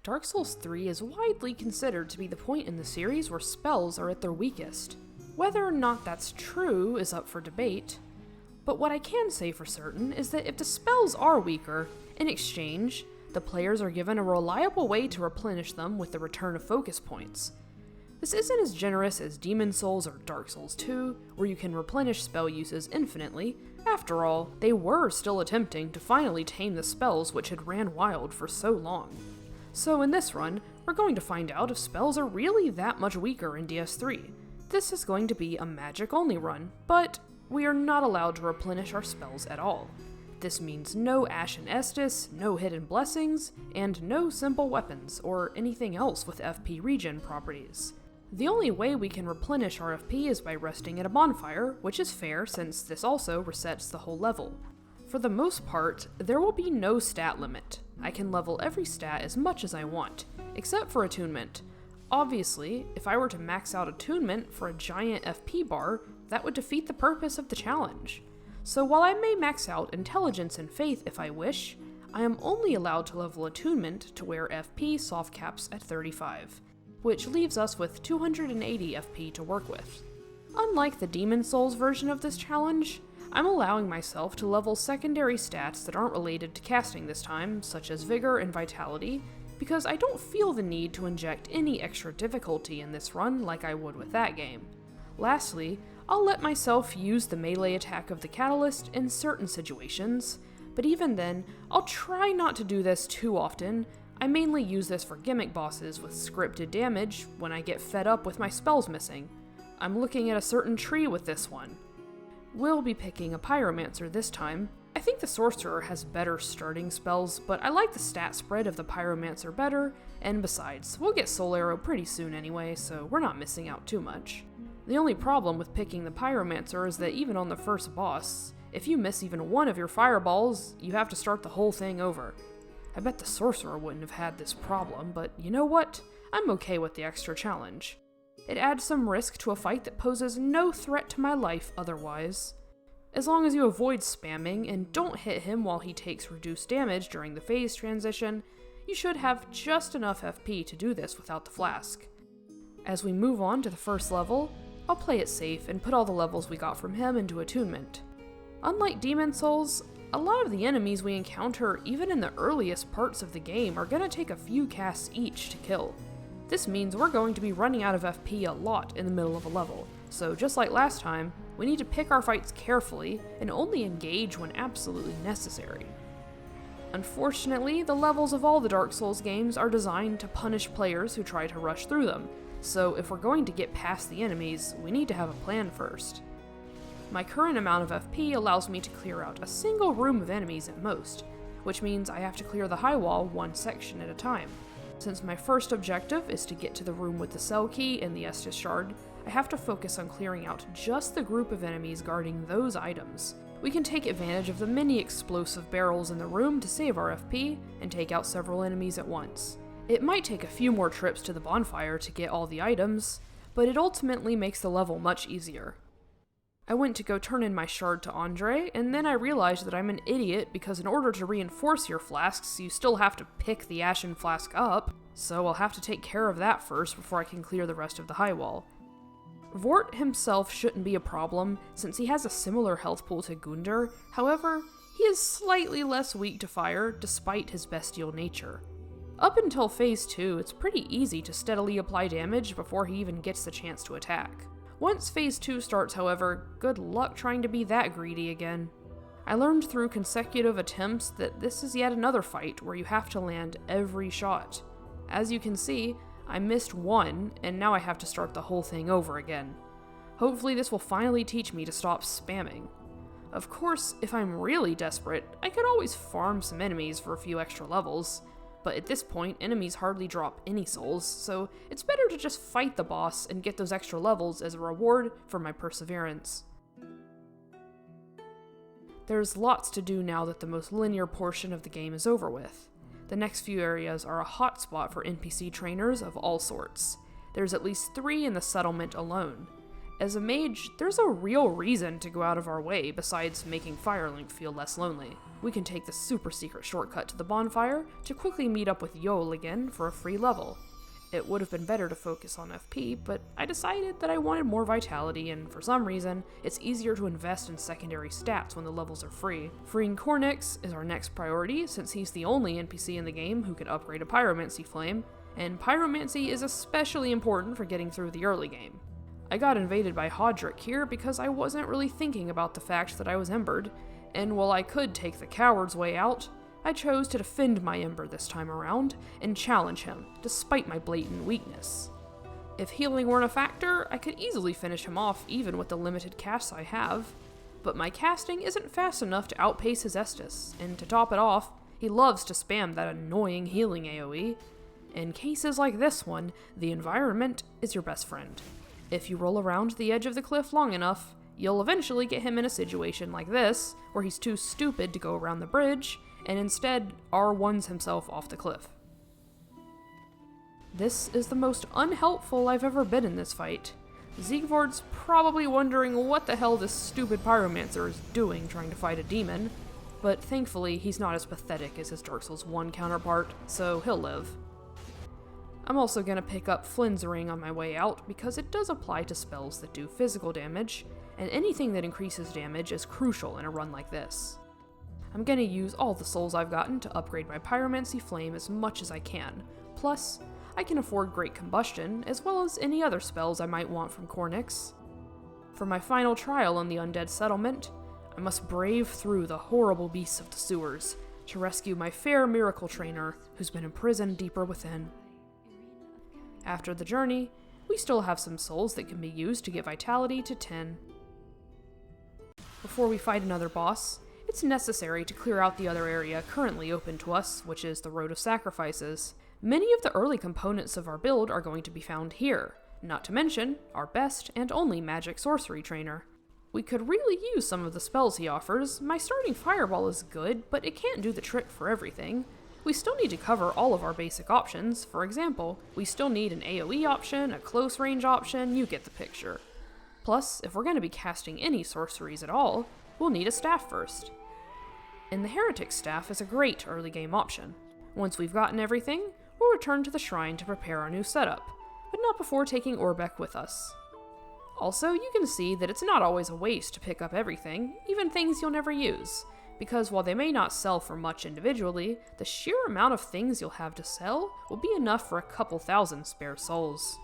Dark Souls 3 is widely considered to be the point in the series where spells are at their weakest. Whether or not that's true is up for debate, but what I can say for certain is that if the spells are weaker, in exchange, the players are given a reliable way to replenish them with the return of focus points. This isn't as generous as Demon Souls or Dark Souls 2, where you can replenish spell uses infinitely. After all, they were still attempting to finally tame the spells which had ran wild for so long. So in this run, we're going to find out if spells are really that much weaker in DS3. This is going to be a magic-only run, but we are not allowed to replenish our spells at all. This means no ashen estus, no hidden blessings, and no simple weapons or anything else with FP regen properties. The only way we can replenish our FP is by resting at a bonfire, which is fair since this also resets the whole level. For the most part, there will be no stat limit. I can level every stat as much as I want, except for attunement. Obviously, if I were to max out attunement for a giant FP bar, that would defeat the purpose of the challenge. So while I may max out intelligence and faith if I wish, I am only allowed to level attunement to where FP soft caps at 35, which leaves us with 280 FP to work with. Unlike the Demon Souls version of this challenge, I'm allowing myself to level secondary stats that aren't related to casting this time, such as Vigor and Vitality, because I don't feel the need to inject any extra difficulty in this run like I would with that game. Lastly, I'll let myself use the melee attack of the Catalyst in certain situations, but even then, I'll try not to do this too often. I mainly use this for gimmick bosses with scripted damage when I get fed up with my spells missing. I'm looking at a certain tree with this one. We'll be picking a Pyromancer this time. I think the Sorcerer has better starting spells, but I like the stat spread of the Pyromancer better, and besides, we'll get Soul Arrow pretty soon anyway, so we're not missing out too much. The only problem with picking the Pyromancer is that even on the first boss, if you miss even one of your fireballs, you have to start the whole thing over. I bet the Sorcerer wouldn't have had this problem, but you know what? I'm okay with the extra challenge. It adds some risk to a fight that poses no threat to my life otherwise. As long as you avoid spamming and don't hit him while he takes reduced damage during the phase transition, you should have just enough FP to do this without the flask. As we move on to the first level, I'll play it safe and put all the levels we got from him into attunement. Unlike Demon Souls, a lot of the enemies we encounter even in the earliest parts of the game are going to take a few casts each to kill. This means we're going to be running out of FP a lot in the middle of a level, so just like last time, we need to pick our fights carefully and only engage when absolutely necessary. Unfortunately, the levels of all the Dark Souls games are designed to punish players who try to rush through them, so if we're going to get past the enemies, we need to have a plan first. My current amount of FP allows me to clear out a single room of enemies at most, which means I have to clear the high wall one section at a time. Since my first objective is to get to the room with the cell key and the Estus shard, I have to focus on clearing out just the group of enemies guarding those items. We can take advantage of the many explosive barrels in the room to save our FP and take out several enemies at once. It might take a few more trips to the bonfire to get all the items, but it ultimately makes the level much easier. I went to go turn in my shard to Andre, and then I realized that I'm an idiot because in order to reinforce your flasks, you still have to pick the ashen flask up, so I'll have to take care of that first before I can clear the rest of the high wall. Vort himself shouldn't be a problem, since he has a similar health pool to Gundyr, however, he is slightly less weak to fire despite his bestial nature. Up until phase 2, it's pretty easy to steadily apply damage before he even gets the chance to attack. Once phase 2 starts, however, good luck trying to be that greedy again. I learned through consecutive attempts that this is yet another fight where you have to land every shot. As you can see, I missed one, and now I have to start the whole thing over again. Hopefully this will finally teach me to stop spamming. Of course, if I'm really desperate, I could always farm some enemies for a few extra levels, but at this point, enemies hardly drop any souls, so it's better to just fight the boss and get those extra levels as a reward for my perseverance. There's lots to do now that the most linear portion of the game is over with. The next few areas are a hotspot for NPC trainers of all sorts. There's at least 3 in the settlement alone. As a mage, there's a real reason to go out of our way besides making Firelink feel less lonely. We can take the super secret shortcut to the bonfire to quickly meet up with Yoel again for a free level. It would have been better to focus on FP, but I decided that I wanted more vitality, and for some reason, it's easier to invest in secondary stats when the levels are free. Freeing Cornyx is our next priority, since he's the only NPC in the game who can upgrade a Pyromancy Flame, and Pyromancy is especially important for getting through the early game. I got invaded by Aldrich here because I wasn't really thinking about the fact that I was embered, and while I could take the coward's way out, I chose to defend my ember this time around and challenge him, despite my blatant weakness. If healing weren't a factor, I could easily finish him off even with the limited casts I have, but my casting isn't fast enough to outpace his estus, and to top it off, he loves to spam that annoying healing AoE. In cases like this one, the environment is your best friend. If you roll around the edge of the cliff long enough, you'll eventually get him in a situation like this, where he's too stupid to go around the bridge, and instead R1s himself off the cliff. This is the most unhelpful I've ever been in this fight. Siegvord's probably wondering what the hell this stupid pyromancer is doing trying to fight a demon, but thankfully he's not as pathetic as his Dark Souls 1 counterpart, so he'll live. I'm also going to pick up Flynn's Ring on my way out because it does apply to spells that do physical damage, and anything that increases damage is crucial in a run like this. I'm going to use all the souls I've gotten to upgrade my Pyromancy Flame as much as I can, plus I can afford Great Combustion as well as any other spells I might want from Cornyx. For my final trial in the Undead Settlement, I must brave through the horrible beasts of the sewers to rescue my fair miracle trainer who's been imprisoned deeper within. After the journey, we still have some souls that can be used to get vitality to 10. Before we fight another boss, it's necessary to clear out the other area currently open to us, which is the Road of Sacrifices. Many of the early components of our build are going to be found here, not to mention our best and only magic sorcery trainer. We could really use some of the spells he offers. My starting fireball is good, but it can't do the trick for everything. We still need to cover all of our basic options. For example, we still need an AoE option, a close range option, you get the picture. Plus, if we're going to be casting any sorceries at all, we'll need a staff first. And the Heretic Staff is a great early game option. Once we've gotten everything, we'll return to the shrine to prepare our new setup, but not before taking Orbeck with us. Also, you can see that it's not always a waste to pick up everything, even things you'll never use, because while they may not sell for much individually, the sheer amount of things you'll have to sell will be enough for a couple thousand spare souls.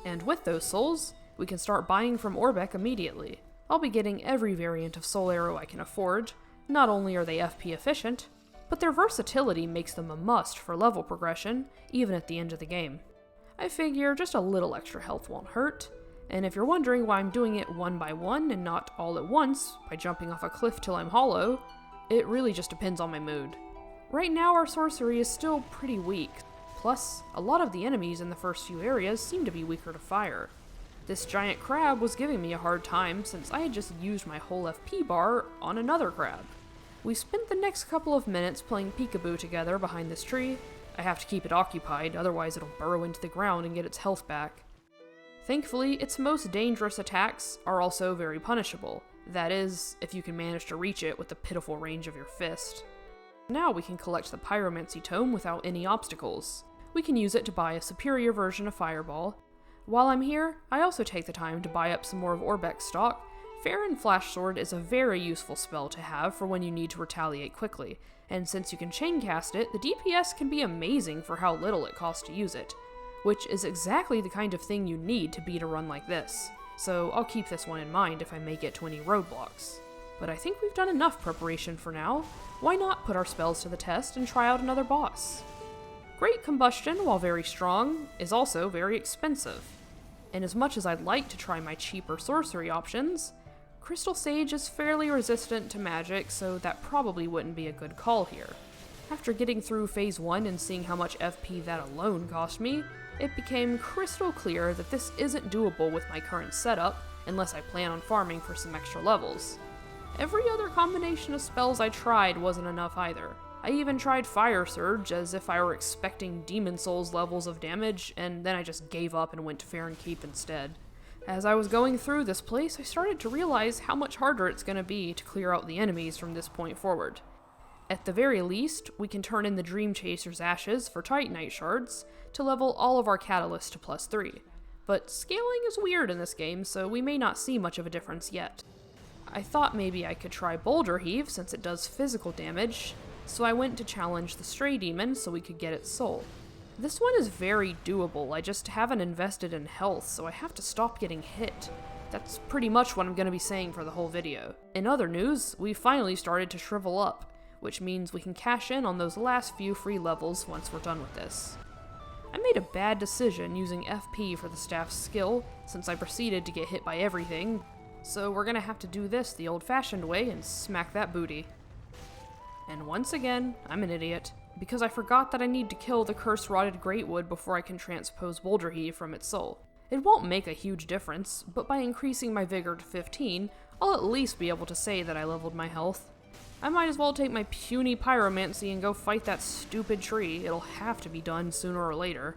And with those souls, we can start buying from Orbeck immediately. I'll be getting every variant of Soul Arrow I can afford. Not only are they FP efficient, but their versatility makes them a must for level progression, even at the end of the game. I figure just a little extra health won't hurt, and if you're wondering why I'm doing it one by one and not all at once by jumping off a cliff till I'm hollow, it really just depends on my mood. Right now our sorcery is still pretty weak, plus a lot of the enemies in the first few areas seem to be weaker to fire. This giant crab was giving me a hard time since I had just used my whole FP bar on another crab. We spent the next couple of minutes playing peekaboo together behind this tree. I have to keep it occupied, otherwise it'll burrow into the ground and get its health back. Thankfully, its most dangerous attacks are also very punishable. That is, if you can manage to reach it with the pitiful range of your fist. Now we can collect the Pyromancy Tome without any obstacles. We can use it to buy a superior version of Fireball. While I'm here, I also take the time to buy up some more of Orbeck's stock. Farron Flash Sword is a very useful spell to have for when you need to retaliate quickly, and since you can chain cast it, the DPS can be amazing for how little it costs to use it, which is exactly the kind of thing you need to beat a run like this. So I'll keep this one in mind if I make it to any roadblocks. But I think we've done enough preparation for now. Why not put our spells to the test and try out another boss? Great Combustion, while very strong, is also very expensive. And as much as I'd like to try my cheaper sorcery options, Crystal Sage is fairly resistant to magic, so that probably wouldn't be a good call here. After getting through Phase 1 and seeing how much FP that alone cost me, it became crystal clear that this isn't doable with my current setup, unless I plan on farming for some extra levels. Every other combination of spells I tried wasn't enough either. I even tried Fire Surge as if I were expecting Demon Souls levels of damage, and then I just gave up and went to Farron Keep instead. As I was going through this place, I started to realize how much harder it's going to be to clear out the enemies from this point forward. At the very least, we can turn in the Dream Chaser's ashes for Titanite shards to level all of our catalysts to +3. But scaling is weird in this game, so we may not see much of a difference yet. I thought maybe I could try Boulder Heave since it does physical damage, so I went to challenge the Stray Demon so we could get its soul. This one is very doable, I just haven't invested in health, so I have to stop getting hit. That's pretty much what I'm going to be saying for the whole video. In other news, we finally started to shrivel up, which means we can cash in on those last few free levels once we're done with this. I made a bad decision using FP for the staff's skill, since I proceeded to get hit by everything, so we're gonna have to do this the old-fashioned way and smack that booty. And once again, I'm an idiot, because I forgot that I need to kill the cursed rotted Greatwood before I can transpose Boulder Heave from its soul. It won't make a huge difference, but by increasing my vigor to 15, I'll at least be able to say that I leveled my health. I might as well take my puny pyromancy and go fight that stupid tree. It'll have to be done sooner or later.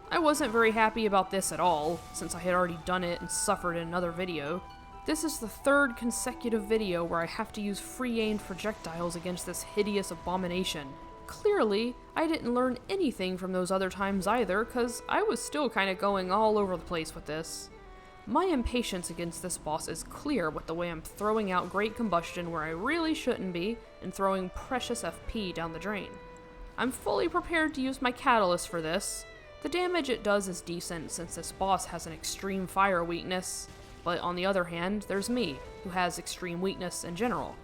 I wasn't very happy about this at all, since I had already done it and suffered in another video. This is the third consecutive video where I have to use free-aimed projectiles against this hideous abomination. Clearly, I didn't learn anything from those other times either, cause I was still kinda going all over the place with this. My impatience against this boss is clear with the way I'm throwing out Great Combustion where I really shouldn't be, and throwing precious FP down the drain. I'm fully prepared to use my catalyst for this. The damage it does is decent since this boss has an extreme fire weakness, but on the other hand, there's me, who has extreme weakness in general.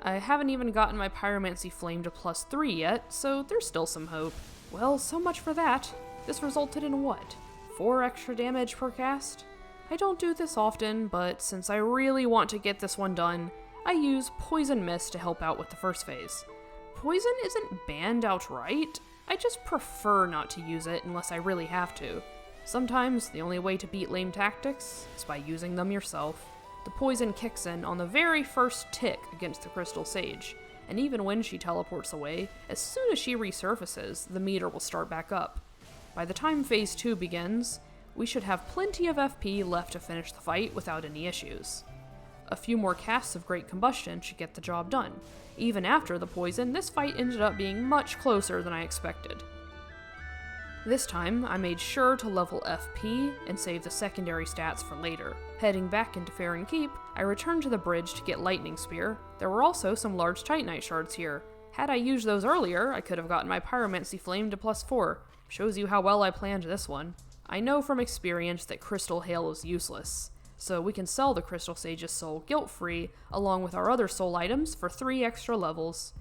I haven't even gotten my Pyromancy Flame to +3 yet, so there's still some hope. Well, so much for that. This resulted in what? 4 extra damage per cast? I don't do this often, but since I really want to get this one done, I use Poison Mist to help out with the first phase. Poison isn't banned outright, I just prefer not to use it unless I really have to. Sometimes the only way to beat lame tactics is by using them yourself. The poison kicks in on the very first tick against the Crystal Sage, and even when she teleports away, as soon as she resurfaces, the meter will start back up. By the time Phase 2 begins, we should have plenty of FP left to finish the fight without any issues. A few more casts of Great Combustion should get the job done. Even after the poison, this fight ended up being much closer than I expected. This time, I made sure to level FP and save the secondary stats for later. Heading back into Farron Keep, I returned to the bridge to get Lightning Spear. There were also some large Titanite shards here. Had I used those earlier, I could have gotten my Pyromancy Flame to +4. Shows you how well I planned this one. I know from experience that Crystal Hail is useless, so we can sell the Crystal Sage's soul guilt-free, along with our other soul items for 3 extra levels.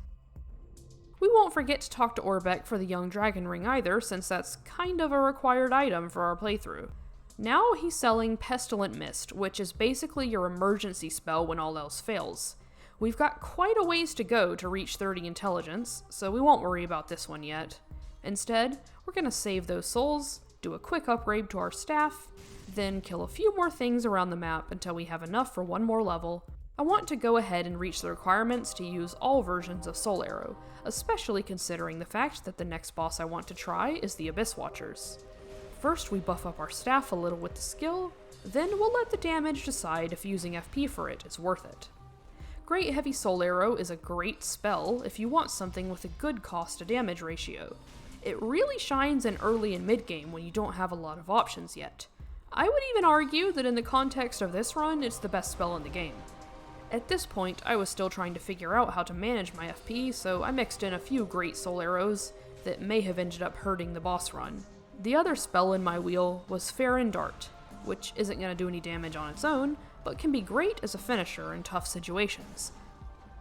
We won't forget to talk to Orbeck for the Young Dragon Ring either, since that's kind of a required item for our playthrough. Now he's selling Pestilent Mist, which is basically your emergency spell when all else fails. We've got quite a ways to go to reach 30 intelligence, so we won't worry about this one yet. Instead, we're gonna save those souls, do a quick upgrade to our staff, then kill a few more things around the map until we have enough for one more level. I want to go ahead and reach the requirements to use all versions of Soul Arrow, especially considering the fact that the next boss I want to try is the Abyss Watchers. First, we buff up our staff a little with the skill, then we'll let the damage decide if using FP for it is worth it. Great Heavy Soul Arrow is a great spell if you want something with a good cost to damage ratio. It really shines in early and mid-game when you don't have a lot of options yet. I would even argue that in the context of this run, it's the best spell in the game. At this point, I was still trying to figure out how to manage my FP, so I mixed in a few great soul arrows that may have ended up hurting the boss run. The other spell in my wheel was Farron Dart, which isn't going to do any damage on its own, but can be great as a finisher in tough situations.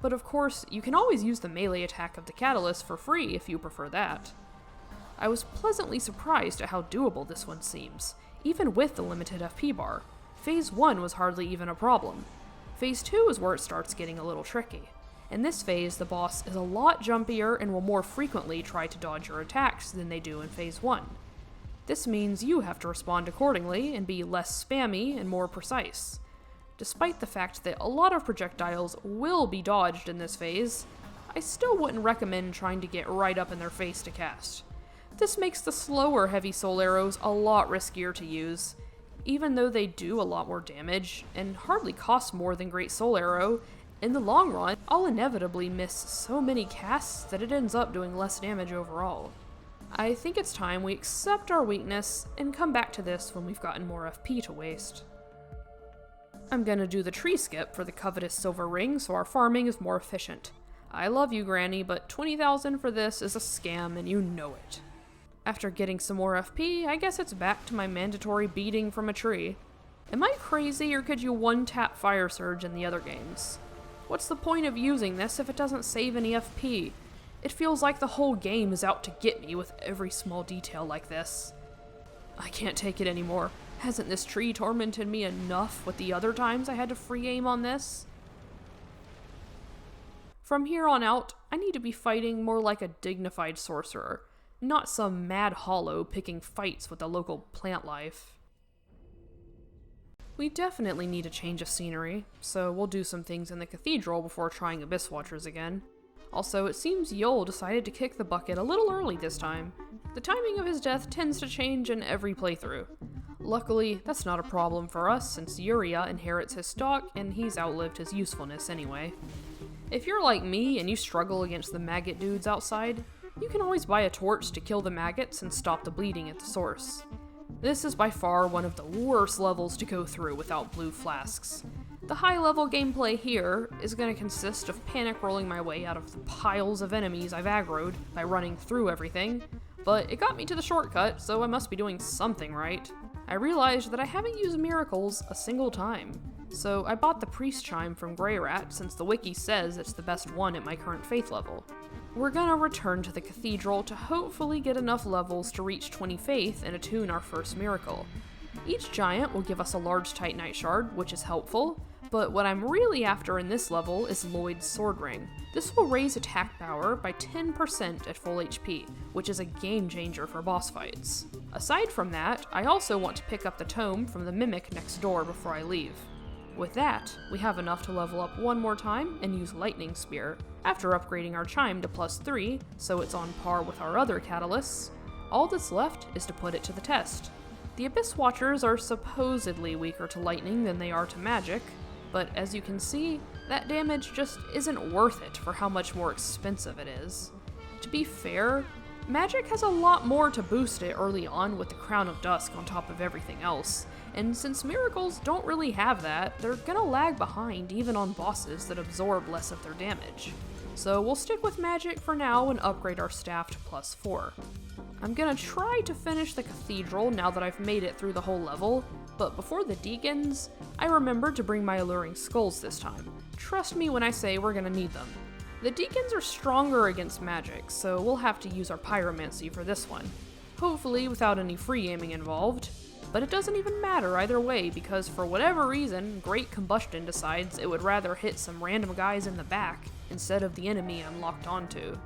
But of course, you can always use the melee attack of the Catalyst for free if you prefer that. I was pleasantly surprised at how doable this one seems, even with the limited FP bar. Phase 1 was hardly even a problem. Phase 2 is where it starts getting a little tricky. In this phase, the boss is a lot jumpier and will more frequently try to dodge your attacks than they do in Phase 1. This means you have to respond accordingly and be less spammy and more precise. Despite the fact that a lot of projectiles will be dodged in this phase, I still wouldn't recommend trying to get right up in their face to cast. This makes the slower heavy soul arrows a lot riskier to use. even though they do a lot more damage and hardly cost more than Great Soul Arrow, in the long run, I'll inevitably miss so many casts that it ends up doing less damage overall. I think it's time we accept our weakness and come back to this when we've gotten more FP to waste. I'm gonna do the tree skip for the covetous silver ring so our farming is more efficient. I love you, Granny, but 20,000 for this is a scam and you know it. After getting some more FP, I guess it's back to my mandatory beating from a tree. Am I crazy, or could you one-tap Fire Surge in the other games? What's the point of using this if it doesn't save any FP? It feels like the whole game is out to get me with every small detail like this. I can't take it anymore. Hasn't this tree tormented me enough with the other times I had to free aim on this? From here on out, I need to be fighting more like a dignified sorcerer, not some mad hollow picking fights with the local plant life. We definitely need a change of scenery, so we'll do some things in the cathedral before trying Abyss Watchers again. Also, it seems Yol decided to kick the bucket a little early this time. The timing of his death tends to change in every playthrough. Luckily, that's not a problem for us since Uriah inherits his stock and he's outlived his usefulness anyway. If you're like me and you struggle against the maggot dudes outside, you can always buy a torch to kill the maggots and stop the bleeding at the source. This is by far one of the worst levels to go through without blue flasks. The high-level gameplay here is going to consist of panic rolling my way out of the piles of enemies I've aggroed by running through everything, but it got me to the shortcut, so I must be doing something right. I realized that I haven't used miracles a single time, so I bought the Priest Chime from Greyrat since the wiki says it's the best one at my current faith level. We're gonna return to the cathedral to hopefully get enough levels to reach 20 faith and attune our first miracle. Each giant will give us a large Titanite shard, which is helpful, but what I'm really after in this level is Lloyd's Sword Ring. This will raise attack power by 10% at full HP, which is a game changer for boss fights. Aside from that, I also want to pick up the tome from the Mimic next door before I leave. With that, we have enough to level up one more time and use Lightning Spear. After upgrading our Chime to +3, so it's on par with our other catalysts, all that's left is to put it to the test. The Abyss Watchers are supposedly weaker to lightning than they are to magic, but as you can see, that damage just isn't worth it for how much more expensive it is. To be fair, magic has a lot more to boost it early on with the Crown of Dusk on top of everything else, and since miracles don't really have that, they're gonna lag behind even on bosses that absorb less of their damage. So we'll stick with magic for now and upgrade our staff to +4. I'm gonna try to finish the cathedral now that I've made it through the whole level, but before the Deacons, I remembered to bring my alluring skulls this time. Trust me when I say we're gonna need them. The Deacons are stronger against magic, so we'll have to use our pyromancy for this one. Hopefully without any free aiming involved. But it doesn't even matter either way because for whatever reason, Great Combustion decides it would rather hit some random guys in the back instead of the enemy I'm locked onto.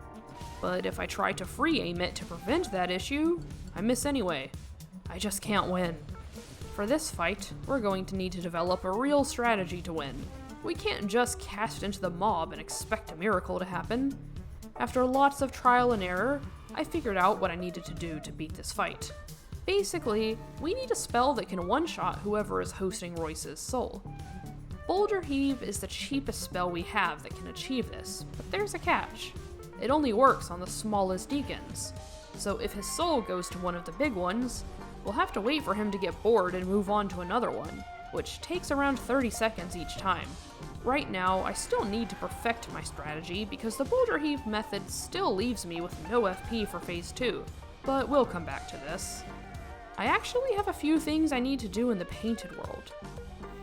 But if I try to free aim it to prevent that issue, I miss anyway. I just can't win. For this fight, we're going to need to develop a real strategy to win. We can't just cast into the mob and expect a miracle to happen. After lots of trial and error, I figured out what I needed to do to beat this fight. Basically, we need a spell that can one-shot whoever is hosting Royce's soul. Boulder Heave is the cheapest spell we have that can achieve this, but there's a catch. It only works on the smallest Deacons, so if his soul goes to one of the big ones, we'll have to wait for him to get bored and move on to another one, which takes around 30 seconds each time. Right now, I still need to perfect my strategy because the Boulder Heave method still leaves me with no FP for Phase 2, but we'll come back to this. I actually have a few things I need to do in the Painted World.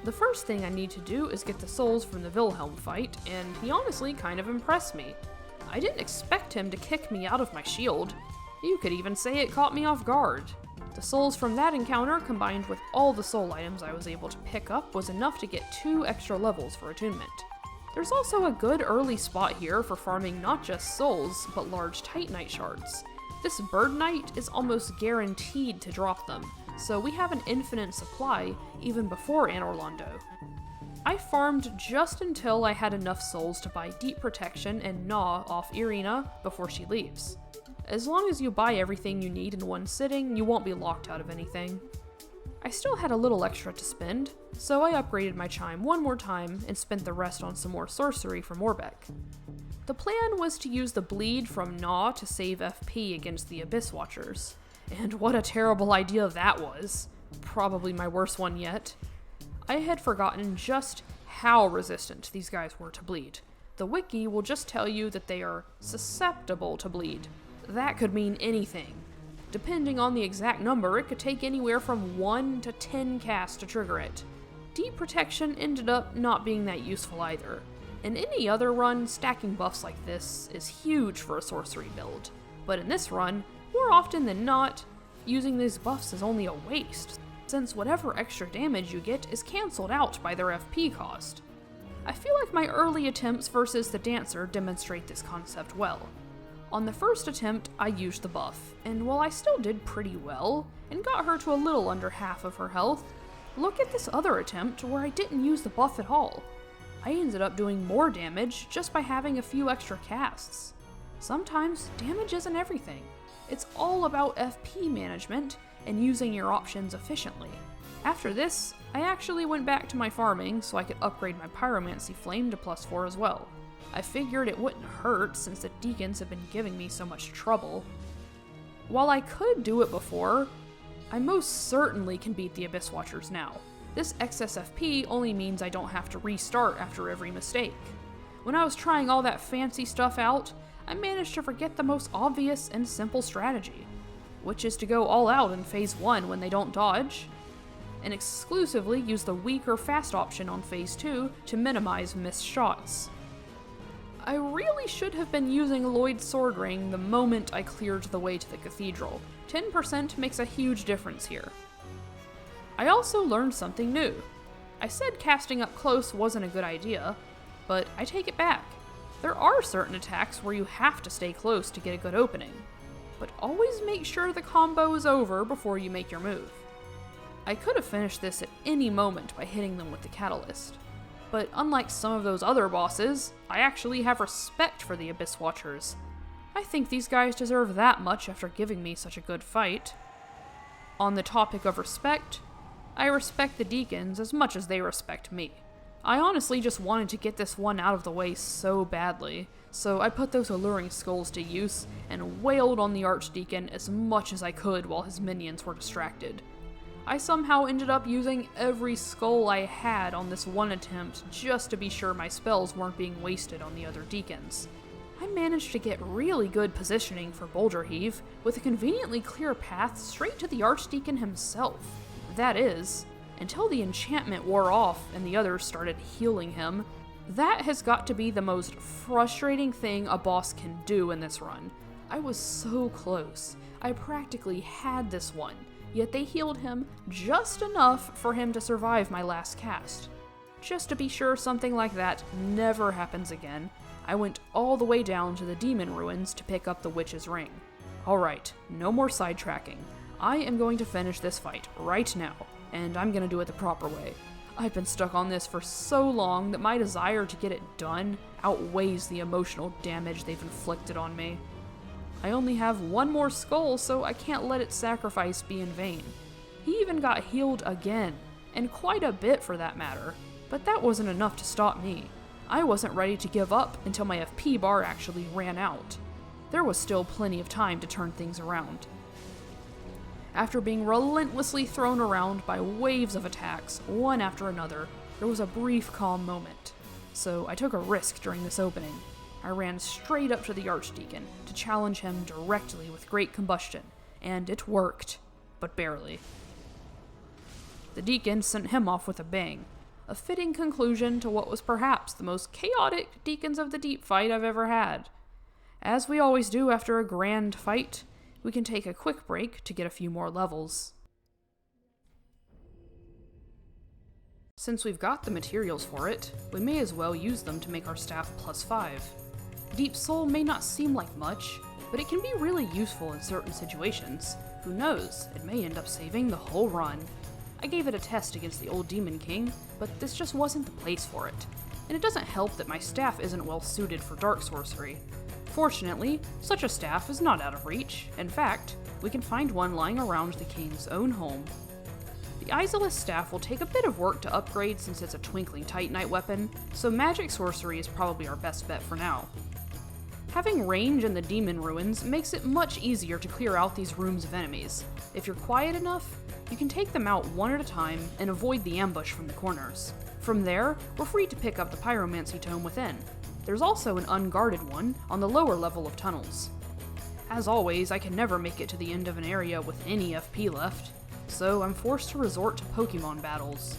The first thing I need to do is get the souls from the Wilhelm fight, and he honestly kind of impressed me. I didn't expect him to kick me out of my shield. You could even say it caught me off guard. The souls from that encounter, combined with all the soul items I was able to pick up, was enough to get 2 extra levels for attunement. There's also a good early spot here for farming not just souls, but large Titanite shards. This Bird Knight is almost guaranteed to drop them, so we have an infinite supply even before Anor Londo. I farmed just until I had enough souls to buy Deep Protection and Gnaw off Irina before she leaves. As long as you buy everything you need in one sitting, you won't be locked out of anything. I still had a little extra to spend, so I upgraded my chime one more time and spent the rest on some more sorcery from Orbeck. The plan was to use the bleed from Gnaw to save FP against the Abyss Watchers. And what a terrible idea that was. Probably my worst one yet. I had forgotten just how resistant these guys were to bleed. The wiki will just tell you that they are susceptible to bleed. That could mean anything. Depending on the exact number, it could take anywhere from 1 to 10 casts to trigger it. Deep Protection ended up not being that useful either. In any other run, stacking buffs like this is huge for a sorcery build. But in this run, more often than not, using these buffs is only a waste, since whatever extra damage you get is cancelled out by their FP cost. I feel like my early attempts versus the Dancer demonstrate this concept well. On the first attempt, I used the buff, and while I still did pretty well, and got her to a little under half of her health, look at this other attempt where I didn't use the buff at all. I ended up doing more damage just by having a few extra casts. Sometimes, damage isn't everything. It's all about FP management and using your options efficiently. After this, I actually went back to my farming so I could upgrade my Pyromancy Flame to +4 as well. I figured it wouldn't hurt since the Deacons have been giving me so much trouble. While I could do it before, I most certainly can beat the Abyss Watchers now. This excess FP only means I don't have to restart after every mistake. When I was trying all that fancy stuff out, I managed to forget the most obvious and simple strategy, which is to go all out in Phase 1 when they don't dodge, and exclusively use the weaker fast option on Phase 2 to minimize missed shots. I really should have been using Lloyd's Sword Ring the moment I cleared the way to the cathedral. 10% makes a huge difference here. I also learned something new. I said casting up close wasn't a good idea, but I take it back. There are certain attacks where you have to stay close to get a good opening, but always make sure the combo is over before you make your move. I could have finished this at any moment by hitting them with the Catalyst, but unlike some of those other bosses, I actually have respect for the Abyss Watchers. I think these guys deserve that much after giving me such a good fight. On the topic of respect, I respect the Deacons as much as they respect me. I honestly just wanted to get this one out of the way so badly, so I put those alluring skulls to use and wailed on the Archdeacon as much as I could while his minions were distracted. I somehow ended up using every skull I had on this one attempt just to be sure my spells weren't being wasted on the other Deacons. I managed to get really good positioning for Boulder Heave with a conveniently clear path straight to the Archdeacon himself. That is, until the enchantment wore off and the others started healing him. That has got to be the most frustrating thing a boss can do in this run. I was so close. I practically had this one, yet they healed him just enough for him to survive my last cast. Just to be sure something like that never happens again, I went all the way down to the demon ruins to pick up the witch's ring. Alright, no more sidetracking. I am going to finish this fight right now, and I'm going to do it the proper way. I've been stuck on this for so long that my desire to get it done outweighs the emotional damage they've inflicted on me. I only have one more skull, so I can't let its sacrifice be in vain. He even got healed again, and quite a bit for that matter, but that wasn't enough to stop me. I wasn't ready to give up until my FP bar actually ran out. There was still plenty of time to turn things around. After being relentlessly thrown around by waves of attacks, one after another, there was a brief calm moment. So I took a risk during this opening. I ran straight up to the Archdeacon to challenge him directly with Great Combustion, and it worked, but barely. The Deacon sent him off with a bang, a fitting conclusion to what was perhaps the most chaotic Deacons of the Deep fight I've ever had. As we always do after a grand fight, we can take a quick break to get a few more levels. Since we've got the materials for it, we may as well use them to make our staff +5. Deep Soul may not seem like much, but it can be really useful in certain situations. Who knows, it may end up saving the whole run. I gave it a test against the old Demon King, but this just wasn't the place for it. And it doesn't help that my staff isn't well suited for dark sorcery. Fortunately, such a staff is not out of reach. In fact, we can find one lying around the king's own home. The The Irithyll staff will take a bit of work to upgrade since it's a twinkling titanite weapon, so magic sorcery is probably our best bet for now. Having range in the demon ruins makes it much easier to clear out these rooms of enemies. If you're quiet enough, you can take them out one at a time and avoid the ambush from the corners. From there, we're free to pick up the pyromancy tome within. There's also an unguarded one on the lower level of tunnels. As always, I can never make it to the end of an area with any FP left, so I'm forced to resort to Pokemon battles.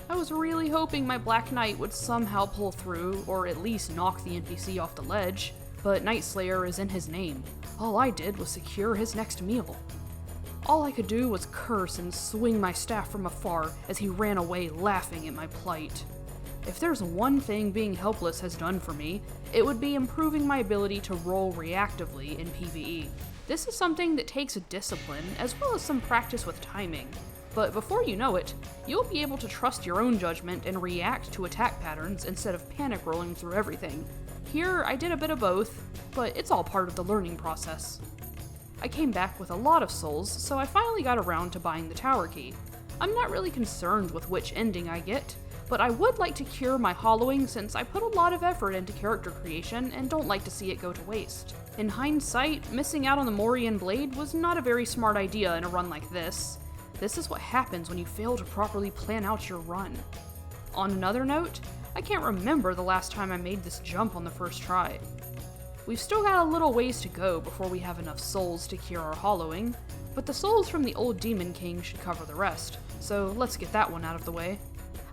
I was really hoping my Black Knight would somehow pull through, or at least knock the NPC off the ledge, but Night Slayer is in his name. All I did was secure his next meal. All I could do was curse and swing my staff from afar as he ran away laughing at my plight. If there's one thing being helpless has done for me, it would be improving my ability to roll reactively in PvE. This is something that takes discipline, as well as some practice with timing. But before you know it, you'll be able to trust your own judgment and react to attack patterns instead of panic rolling through everything. Here, I did a bit of both, but it's all part of the learning process. I came back with a lot of souls, so I finally got around to buying the tower key. I'm not really concerned with which ending I get, but I would like to cure my hollowing since I put a lot of effort into character creation and don't like to see it go to waste. In hindsight, missing out on the Morian blade was not a very smart idea in a run like this. This is what happens when you fail to properly plan out your run. On another note, I can't remember the last time I made this jump on the first try. We've still got a little ways to go before we have enough souls to cure our hollowing, but the souls from the old Demon King should cover the rest, so let's get that one out of the way.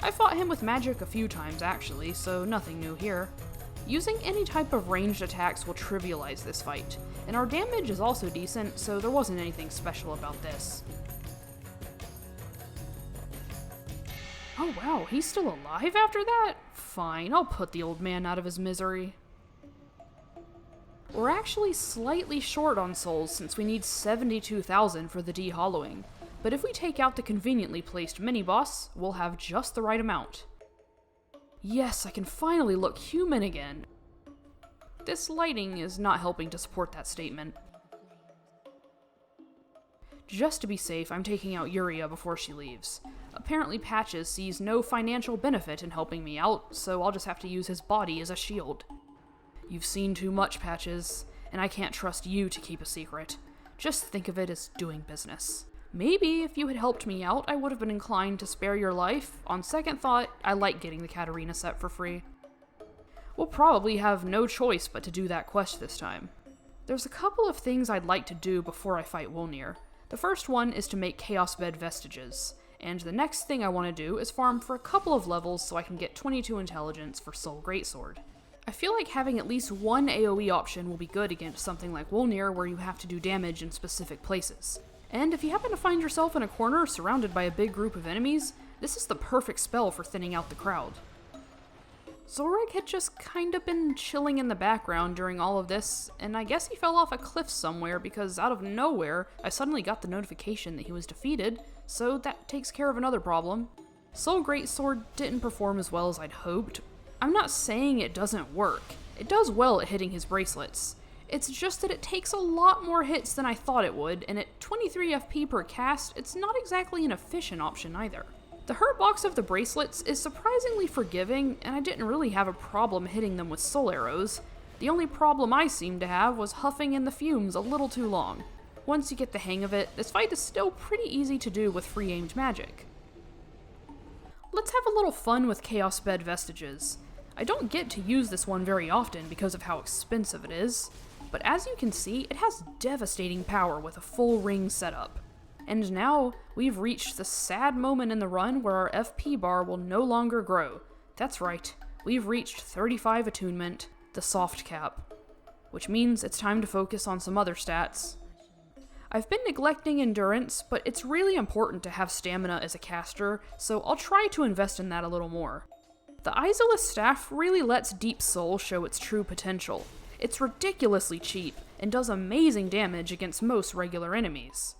I fought him with magic a few times actually, so nothing new here. Using any type of ranged attacks will trivialize this fight, and our damage is also decent, so there wasn't anything special about this. Oh wow, he's still alive after that? Fine, I'll put the old man out of his misery. We're actually slightly short on souls since we need 72,000 for the de-hollowing, but if we take out the conveniently placed mini-boss, we'll have just the right amount. Yes, I can finally look human again. This lighting is not helping to support that statement. Just to be safe, I'm taking out Yuria before she leaves. Apparently Patches sees no financial benefit in helping me out, so I'll just have to use his body as a shield. You've seen too much, Patches, and I can't trust you to keep a secret. Just think of it as doing business. Maybe if you had helped me out, I would have been inclined to spare your life. On second thought, I like getting the Katarina set for free. We'll probably have no choice but to do that quest this time. There's a couple of things I'd like to do before I fight Wolnir. The first one is to make Chaos Bed Vestiges, and the next thing I want to do is farm for a couple of levels so I can get 22 intelligence for Soul Greatsword. I feel like having at least one AoE option will be good against something like Wolnir where you have to do damage in specific places. And if you happen to find yourself in a corner surrounded by a big group of enemies, this is the perfect spell for thinning out the crowd. Zorag had just kinda been chilling in the background during all of this, and I guess he fell off a cliff somewhere because out of nowhere, I suddenly got the notification that he was defeated, so that takes care of another problem. Soul Greatsword didn't perform as well as I'd hoped. I'm not saying it doesn't work. It does well at hitting his bracelets. It's just that it takes a lot more hits than I thought it would, and at 23 FP per cast, it's not exactly an efficient option either. The hurt box of the bracelets is surprisingly forgiving, and I didn't really have a problem hitting them with soul arrows. The only problem I seemed to have was huffing in the fumes a little too long. Once you get the hang of it, this fight is still pretty easy to do with free-aimed magic. Let's have a little fun with Chaos Bed Vestiges. I don't get to use this one very often because of how expensive it is, but as you can see, it has devastating power with a full ring setup. And now, we've reached the sad moment in the run where our FP bar will no longer grow. That's right, we've reached 35 attunement, the softcap, which means it's time to focus on some other stats. I've been neglecting endurance, but it's really important to have stamina as a caster, so I'll try to invest in that a little more. The Irithyll staff really lets Deep Soul show its true potential. It's ridiculously cheap, and does amazing damage against most regular enemies.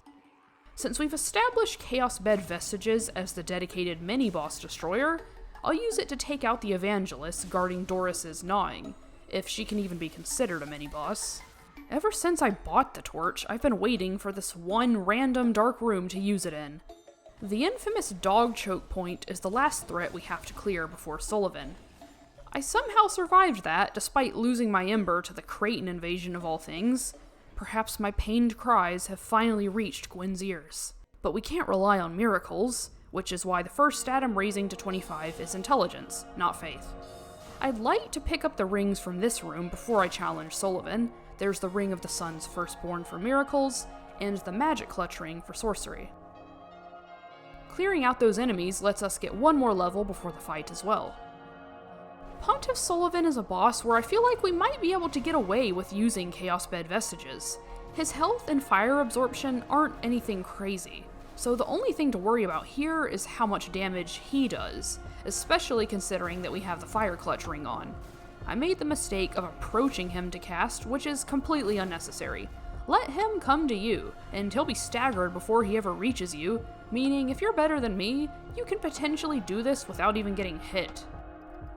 Since we've established Chaos Bed Vestiges as the dedicated mini-boss destroyer, I'll use it to take out the Evangelist guarding Doris's gnawing, if she can even be considered a mini-boss. Ever since I bought the torch, I've been waiting for this one random dark room to use it in. The infamous dog choke point is the last threat we have to clear before Sullivan. I somehow survived that, despite losing my ember to the Creighton invasion of all things. Perhaps my pained cries have finally reached Gwyn's ears. But we can't rely on miracles, which is why the first stat I'm raising to 25 is intelligence, not faith. I'd like to pick up the rings from this room before I challenge Sullivan. There's the Ring of the Sun's Firstborn for miracles, and the Magic Clutch Ring for sorcery. Clearing out those enemies lets us get one more level before the fight as well. Pontiff Sullivan is a boss where I feel like we might be able to get away with using Chaos Bed Vestiges. His health and fire absorption aren't anything crazy, so the only thing to worry about here is how much damage he does, especially considering that we have the Fire Clutch Ring on. I made the mistake of approaching him to cast, which is completely unnecessary. Let him come to you, and he'll be staggered before he ever reaches you, meaning if you're better than me, you can potentially do this without even getting hit.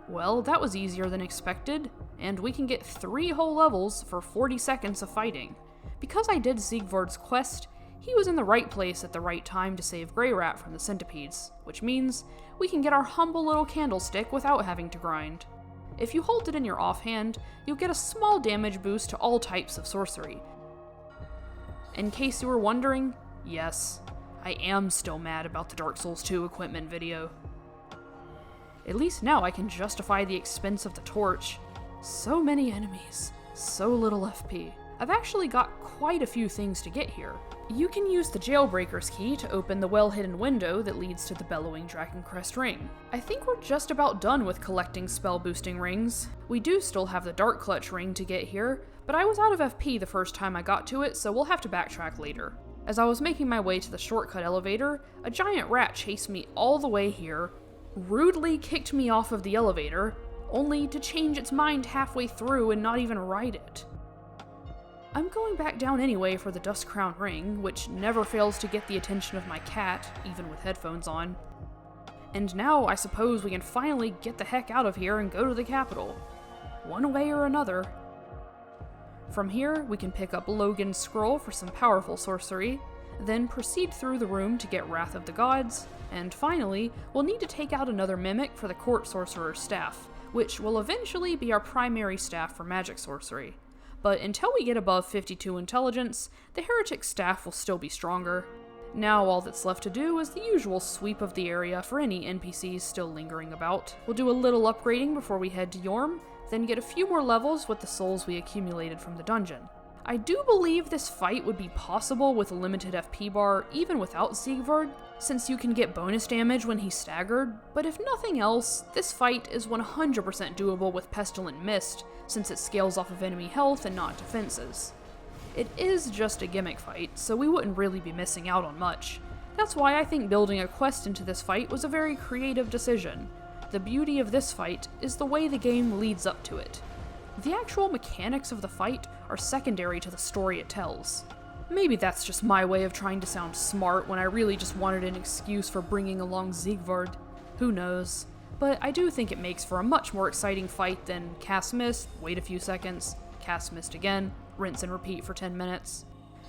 Well, that was easier than expected, and we can get 3 whole levels for 40 seconds of fighting. Because I did Siegvard's quest, he was in the right place at the right time to save Grey Rat from the centipedes, which means we can get our humble little candlestick without having to grind. If you hold it in your offhand, you'll get a small damage boost to all types of sorcery. In case you were wondering, yes, I am still mad about the Dark Souls 2 equipment video. At least now I can justify the expense of the torch. So many enemies, so little FP. I've actually got quite a few things to get here. You can use the Jailbreaker's key to open the well-hidden window that leads to the Bellowing Drakencrest ring. I think we're just about done with collecting spell-boosting rings. We do still have the Dark Clutch ring to get here, but I was out of FP the first time I got to it, so we'll have to backtrack later. As I was making my way to the shortcut elevator, a giant rat chased me all the way here, rudely kicked me off of the elevator, only to change its mind halfway through and not even ride it. I'm going back down anyway for the Dust Crown ring, which never fails to get the attention of my cat, even with headphones on. And now I suppose we can finally get the heck out of here and go to the capital. One way or another. From here, we can pick up Logan's Scroll for some powerful sorcery, then proceed through the room to get Wrath of the Gods, and finally, we'll need to take out another Mimic for the Court Sorcerer's Staff, which will eventually be our primary staff for magic sorcery. But until we get above 52 intelligence, the Heretic's Staff will still be stronger. Now all that's left to do is the usual sweep of the area for any NPCs still lingering about. We'll do a little upgrading before we head to Yorm, then get a few more levels with the souls we accumulated from the dungeon. I do believe this fight would be possible with a limited FP bar even without Siegvard, since you can get bonus damage when he's staggered, but if nothing else, this fight is 100% doable with Pestilent Mist, since it scales off of enemy health and not defenses. It is just a gimmick fight, so we wouldn't really be missing out on much. That's why I think building a quest into this fight was a very creative decision. The beauty of this fight is the way the game leads up to it. The actual mechanics of the fight are secondary to the story it tells. Maybe that's just my way of trying to sound smart when I really just wanted an excuse for bringing along Siegvard. Who knows? But I do think it makes for a much more exciting fight than cast mist, wait a few seconds, cast mist again, rinse and repeat for 10 minutes.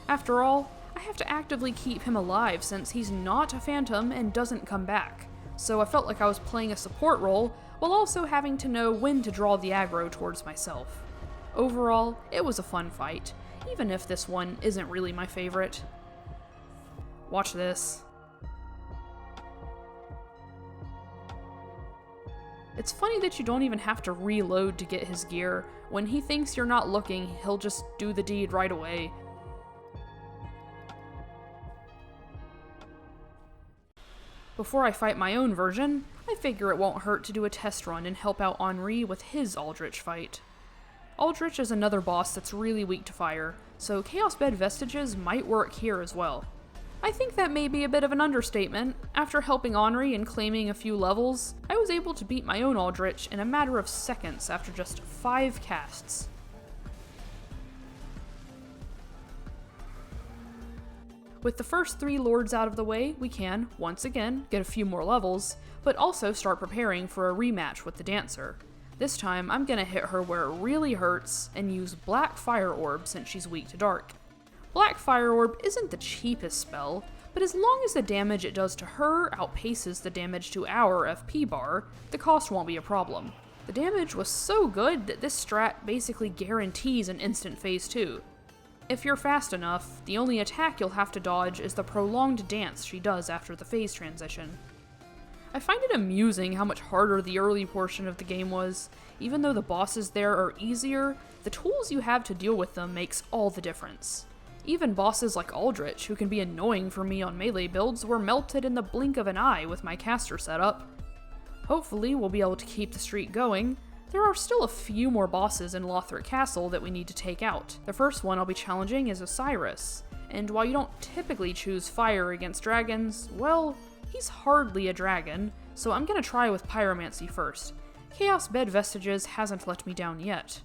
After all, I have to actively keep him alive since he's not a phantom and doesn't come back, so I felt like I was playing a support role while also having to know when to draw the aggro towards myself. Overall, it was a fun fight, even if this one isn't really my favorite. Watch this. It's funny that you don't even have to reload to get his gear. When he thinks you're not looking, he'll just do the deed right away. Before I fight my own version, I figure it won't hurt to do a test run and help out Henri with his Aldrich fight. Aldrich is another boss that's really weak to fire, so Chaos Bed Vestiges might work here as well. I think that may be a bit of an understatement. After helping Henri and claiming a few levels, I was able to beat my own Aldrich in a matter of seconds after just 5 casts. With the first 3 lords out of the way, we can, once again, get a few more levels, but also start preparing for a rematch with the Dancer. This time, I'm gonna hit her where it really hurts and use Black Fire Orb since she's weak to dark. Black Fire Orb isn't the cheapest spell, but as long as the damage it does to her outpaces the damage to our FP bar, the cost won't be a problem. The damage was so good that this strat basically guarantees an instant phase 2. If you're fast enough, the only attack you'll have to dodge is the prolonged dance she does after the phase transition. I find it amusing how much harder the early portion of the game was. Even though the bosses there are easier, the tools you have to deal with them makes all the difference. Even bosses like Aldrich, who can be annoying for me on melee builds, were melted in the blink of an eye with my caster setup. Hopefully we'll be able to keep the streak going. There are still a few more bosses in Lothric Castle that we need to take out. The first one I'll be challenging is Oceiros, and while you don't typically choose fire against dragons, well, he's hardly a dragon, so I'm gonna try with pyromancy first. Chaos Bed Vestiges hasn't let me down yet.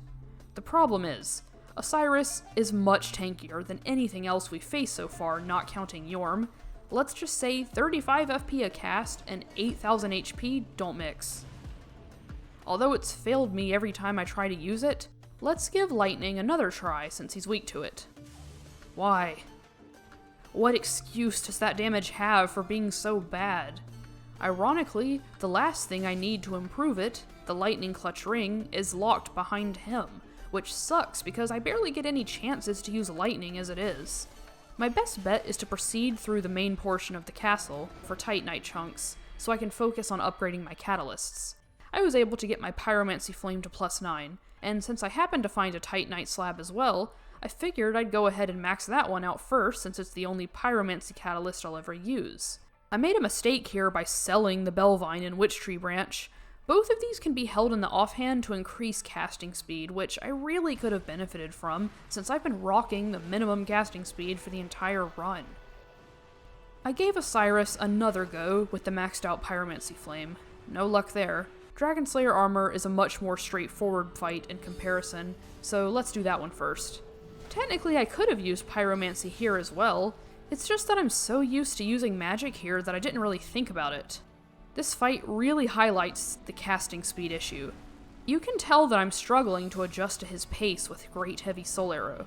The problem is, Oceiros is much tankier than anything else we've faced so far, not counting Yorm. Let's just say 35 FP a cast and 8000 HP don't mix. Although it's failed me every time I try to use it, let's give lightning another try since he's weak to it. Why? What excuse does that damage have for being so bad? Ironically, the last thing I need to improve it, the lightning clutch ring, is locked behind him, which sucks because I barely get any chances to use lightning as it is. My best bet is to proceed through the main portion of the castle for Titanite chunks, so I can focus on upgrading my catalysts. I was able to get my Pyromancy Flame to +9, and since I happened to find a Titanite slab as well, I figured I'd go ahead and max that one out first since it's the only Pyromancy catalyst I'll ever use. I made a mistake here by selling the Bellvine and Witchtree branch. Both of these can be held in the offhand to increase casting speed, which I really could have benefited from, since I've been rocking the minimum casting speed for the entire run. I gave Oceiros another go with the maxed out Pyromancy Flame. No luck there. Dragonslayer armor is a much more straightforward fight in comparison, so let's do that one first. Technically I could have used Pyromancy here as well, it's just that I'm so used to using magic here that I didn't really think about it. This fight really highlights the casting speed issue. You can tell that I'm struggling to adjust to his pace with Great Heavy Soul Arrow.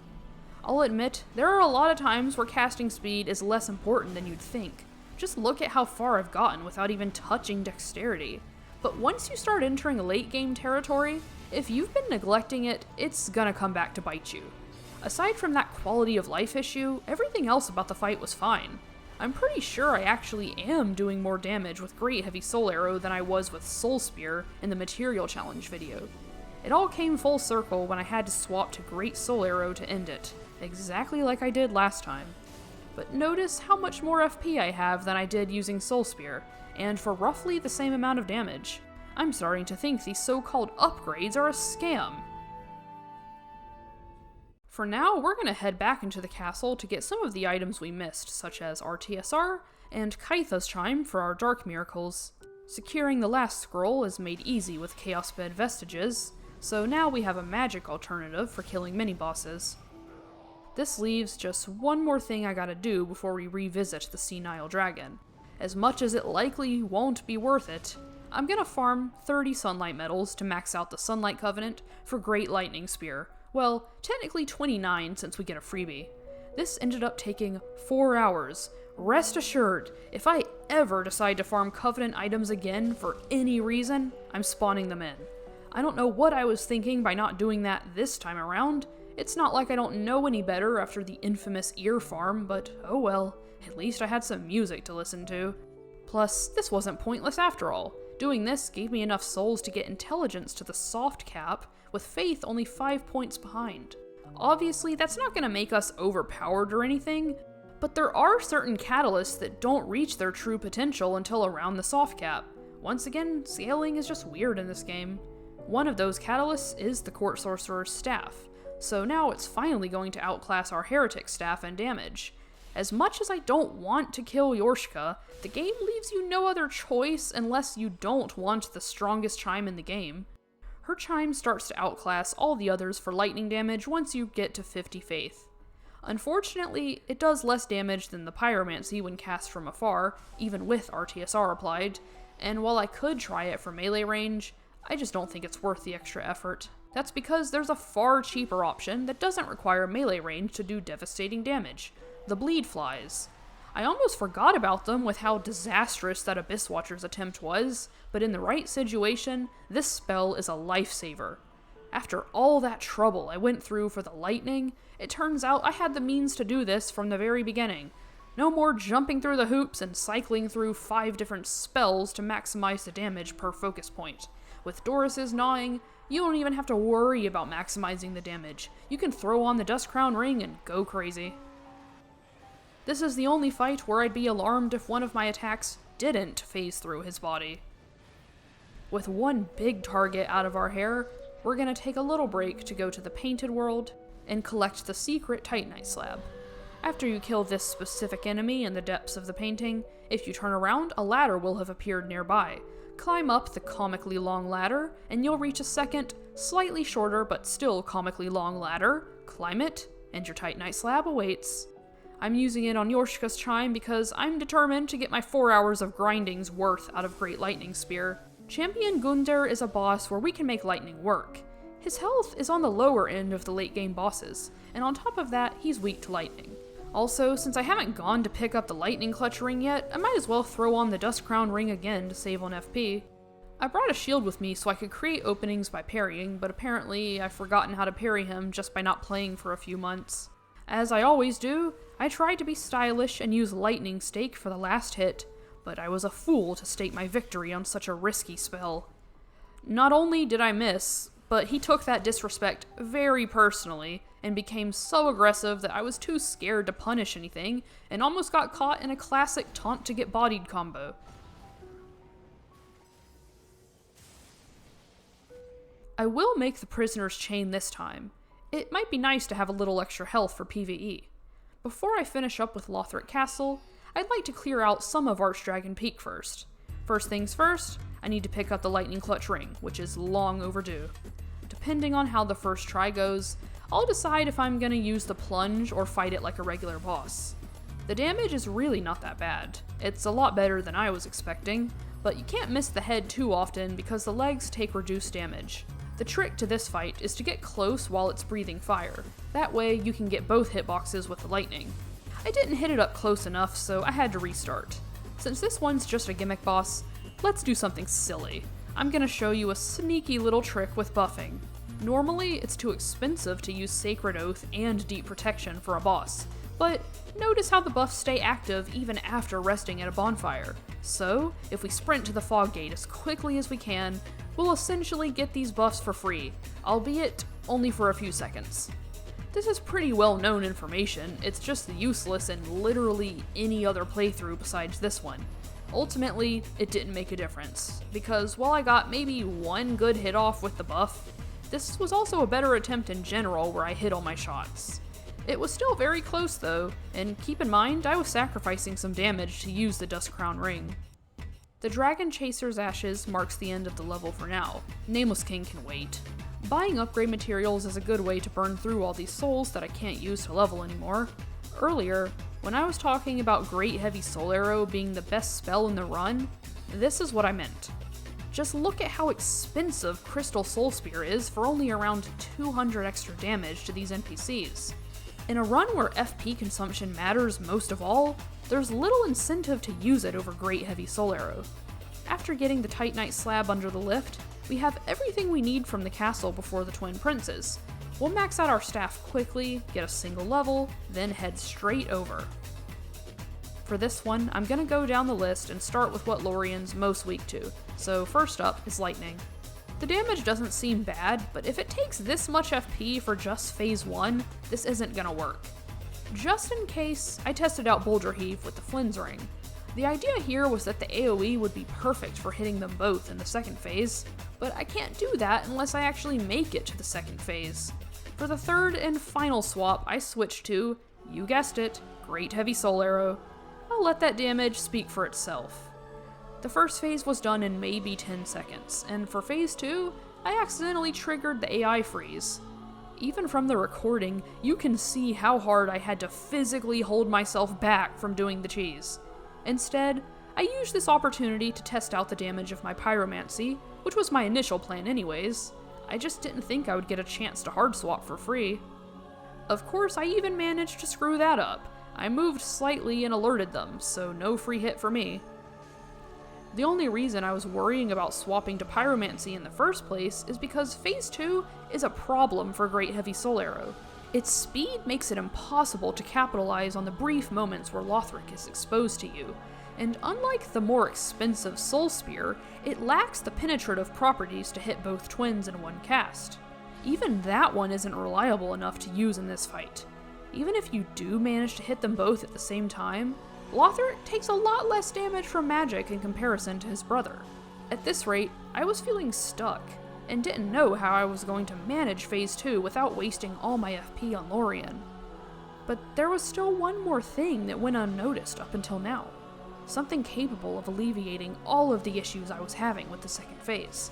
I'll admit, there are a lot of times where casting speed is less important than you'd think. Just look at how far I've gotten without even touching dexterity. But once you start entering late game territory, if you've been neglecting it, it's gonna come back to bite you. Aside from that quality of life issue, everything else about the fight was fine. I'm pretty sure I actually am doing more damage with Great Heavy Soul Arrow than I was with Soul Spear in the Material Challenge video. It all came full circle when I had to swap to Great Soul Arrow to end it, exactly like I did last time. But notice how much more FP I have than I did using Soul Spear, and for roughly the same amount of damage. I'm starting to think these so-called upgrades are a scam. For now, we're going to head back into the castle to get some of the items we missed, such as RTSR and Kaitha's Chime for our Dark Miracles. Securing the last scroll is made easy with Chaos Bed Vestiges, so now we have a magic alternative for killing mini-bosses. This leaves just one more thing I gotta do before we revisit the Senile Dragon. As much as it likely won't be worth it, I'm gonna farm 30 Sunlight Medals to max out the Sunlight Covenant for Great Lightning Spear. Well, technically 29 since we get a freebie. This ended up taking 4 hours. Rest assured, if I ever decide to farm Covenant items again for any reason, I'm spawning them in. I don't know what I was thinking by not doing that this time around. It's not like I don't know any better after the infamous ear farm, but oh well, at least I had some music to listen to. Plus, this wasn't pointless after all. Doing this gave me enough souls to get intelligence to the softcap, with faith only 5 points behind. Obviously, that's not going to make us overpowered or anything, but there are certain catalysts that don't reach their true potential until around the softcap. Once again, scaling is just weird in this game. One of those catalysts is the Court Sorcerer's Staff, so now it's finally going to outclass our Heretic Staff in damage. As much as I don't want to kill Yorshka, the game leaves you no other choice unless you don't want the strongest chime in the game. Her chime starts to outclass all the others for lightning damage once you get to 50 faith. Unfortunately, it does less damage than the Pyromancy when cast from afar, even with RTSR applied, and while I could try it for melee range, I just don't think it's worth the extra effort. That's because there's a far cheaper option that doesn't require melee range to do devastating damage: the Bleed Flies. I almost forgot about them with how disastrous that Abyss Watcher's attempt was, but in the right situation, this spell is a lifesaver. After all that trouble I went through for the lightning, it turns out I had the means to do this from the very beginning. No more jumping through the hoops and cycling through 5 different spells to maximize the damage per focus point. With Doris's gnawing, you don't even have to worry about maximizing the damage. You can throw on the Dust Crown Ring and go crazy. This is the only fight where I'd be alarmed if one of my attacks didn't phase through his body. With one big target out of our hair, we're gonna take a little break to go to the Painted World and collect the secret Titanite slab. After you kill this specific enemy in the depths of the painting, if you turn around, a ladder will have appeared nearby. Climb up the comically long ladder, and you'll reach a second, slightly shorter but still comically long ladder, climb it, and your Titanite slab awaits. I'm using it on Yorshka's Chime because I'm determined to get my 4 hours of grinding's worth out of Great Lightning Spear. Champion Gundyr is a boss where we can make lightning work. His health is on the lower end of the late game bosses, and on top of that, he's weak to lightning. Also, since I haven't gone to pick up the lightning clutch ring yet, I might as well throw on the Dust Crown ring again to save on FP. I brought a shield with me so I could create openings by parrying, but apparently I've forgotten how to parry him just by not playing for a few months. As I always do, I tried to be stylish and use Lightning Stake for the last hit, but I was a fool to stake my victory on such a risky spell. Not only did I miss, but he took that disrespect very personally and became so aggressive that I was too scared to punish anything and almost got caught in a classic taunt to get bodied combo. I will make the prisoner's chain this time. It might be nice to have a little extra health for PvE. Before I finish up with Lothric Castle, I'd like to clear out some of Archdragon Peak first. First things first, I need to pick up the Lightning Clutch Ring, which is long overdue. Depending on how the first try goes, I'll decide if I'm gonna use the plunge or fight it like a regular boss. The damage is really not that bad. It's a lot better than I was expecting, but you can't miss the head too often because the legs take reduced damage. The trick to this fight is to get close while it's breathing fire. That way you can get both hitboxes with the lightning. I didn't hit it up close enough, so I had to restart. Since this one's just a gimmick boss, let's do something silly. I'm gonna show you a sneaky little trick with buffing. Normally, it's too expensive to use Sacred Oath and Deep Protection for a boss, but notice how the buffs stay active even after resting at a bonfire. So, if we sprint to the fog gate as quickly as we can, we'll essentially get these buffs for free, albeit only for a few seconds. This is pretty well known information, it's just useless in literally any other playthrough besides this one. Ultimately, it didn't make a difference, because while I got maybe one good hit off with the buff, this was also a better attempt in general where I hit all my shots. It was still very close though, and keep in mind I was sacrificing some damage to use the Dust Crown Ring. The Dragon Chaser's Ashes marks the end of the level for now. Nameless King can wait. Buying upgrade materials is a good way to burn through all these souls that I can't use to level anymore. Earlier, when I was talking about Great Heavy Soul Arrow being the best spell in the run, this is what I meant. Just look at how expensive Crystal Soul Spear is for only around 200 extra damage to these NPCs. In a run where FP consumption matters most of all, there's little incentive to use it over Great Heavy Soul Arrow. After getting the Titanite slab under the lift, we have everything we need from the castle before the Twin Princes. We'll max out our staff quickly, get a single level, then head straight over. For this one, I'm gonna go down the list and start with what Lorien's most weak to, so first up is Lightning. The damage doesn't seem bad, but if it takes this much FP for just phase 1, this isn't gonna work. Just in case, I tested out Boulder Heave with the Flynn's Ring. The idea here was that the AoE would be perfect for hitting them both in the second phase, but I can't do that unless I actually make it to the second phase. For the third and final swap, I switched to, you guessed it, Great Heavy Soul Arrow. I'll let that damage speak for itself. The first phase was done in maybe 10 seconds, and for phase 2, I accidentally triggered the AI freeze. Even from the recording, you can see how hard I had to physically hold myself back from doing the cheese. Instead, I used this opportunity to test out the damage of my pyromancy, which was my initial plan anyways. I just didn't think I would get a chance to hard swap for free. Of course, I even managed to screw that up. I moved slightly and alerted them, so no free hit for me. The only reason I was worrying about swapping to Pyromancy in the first place is because Phase 2 is a problem for Great Heavy Soul Arrow. Its speed makes it impossible to capitalize on the brief moments where Lothric is exposed to you, and unlike the more expensive Soul Spear, it lacks the penetrative properties to hit both twins in one cast. Even that one isn't reliable enough to use in this fight. Even if you do manage to hit them both at the same time, Lothric takes a lot less damage from magic in comparison to his brother. At this rate, I was feeling stuck, and didn't know how I was going to manage Phase 2 without wasting all my FP on Lorien. But there was still one more thing that went unnoticed up until now. Something capable of alleviating all of the issues I was having with the second phase.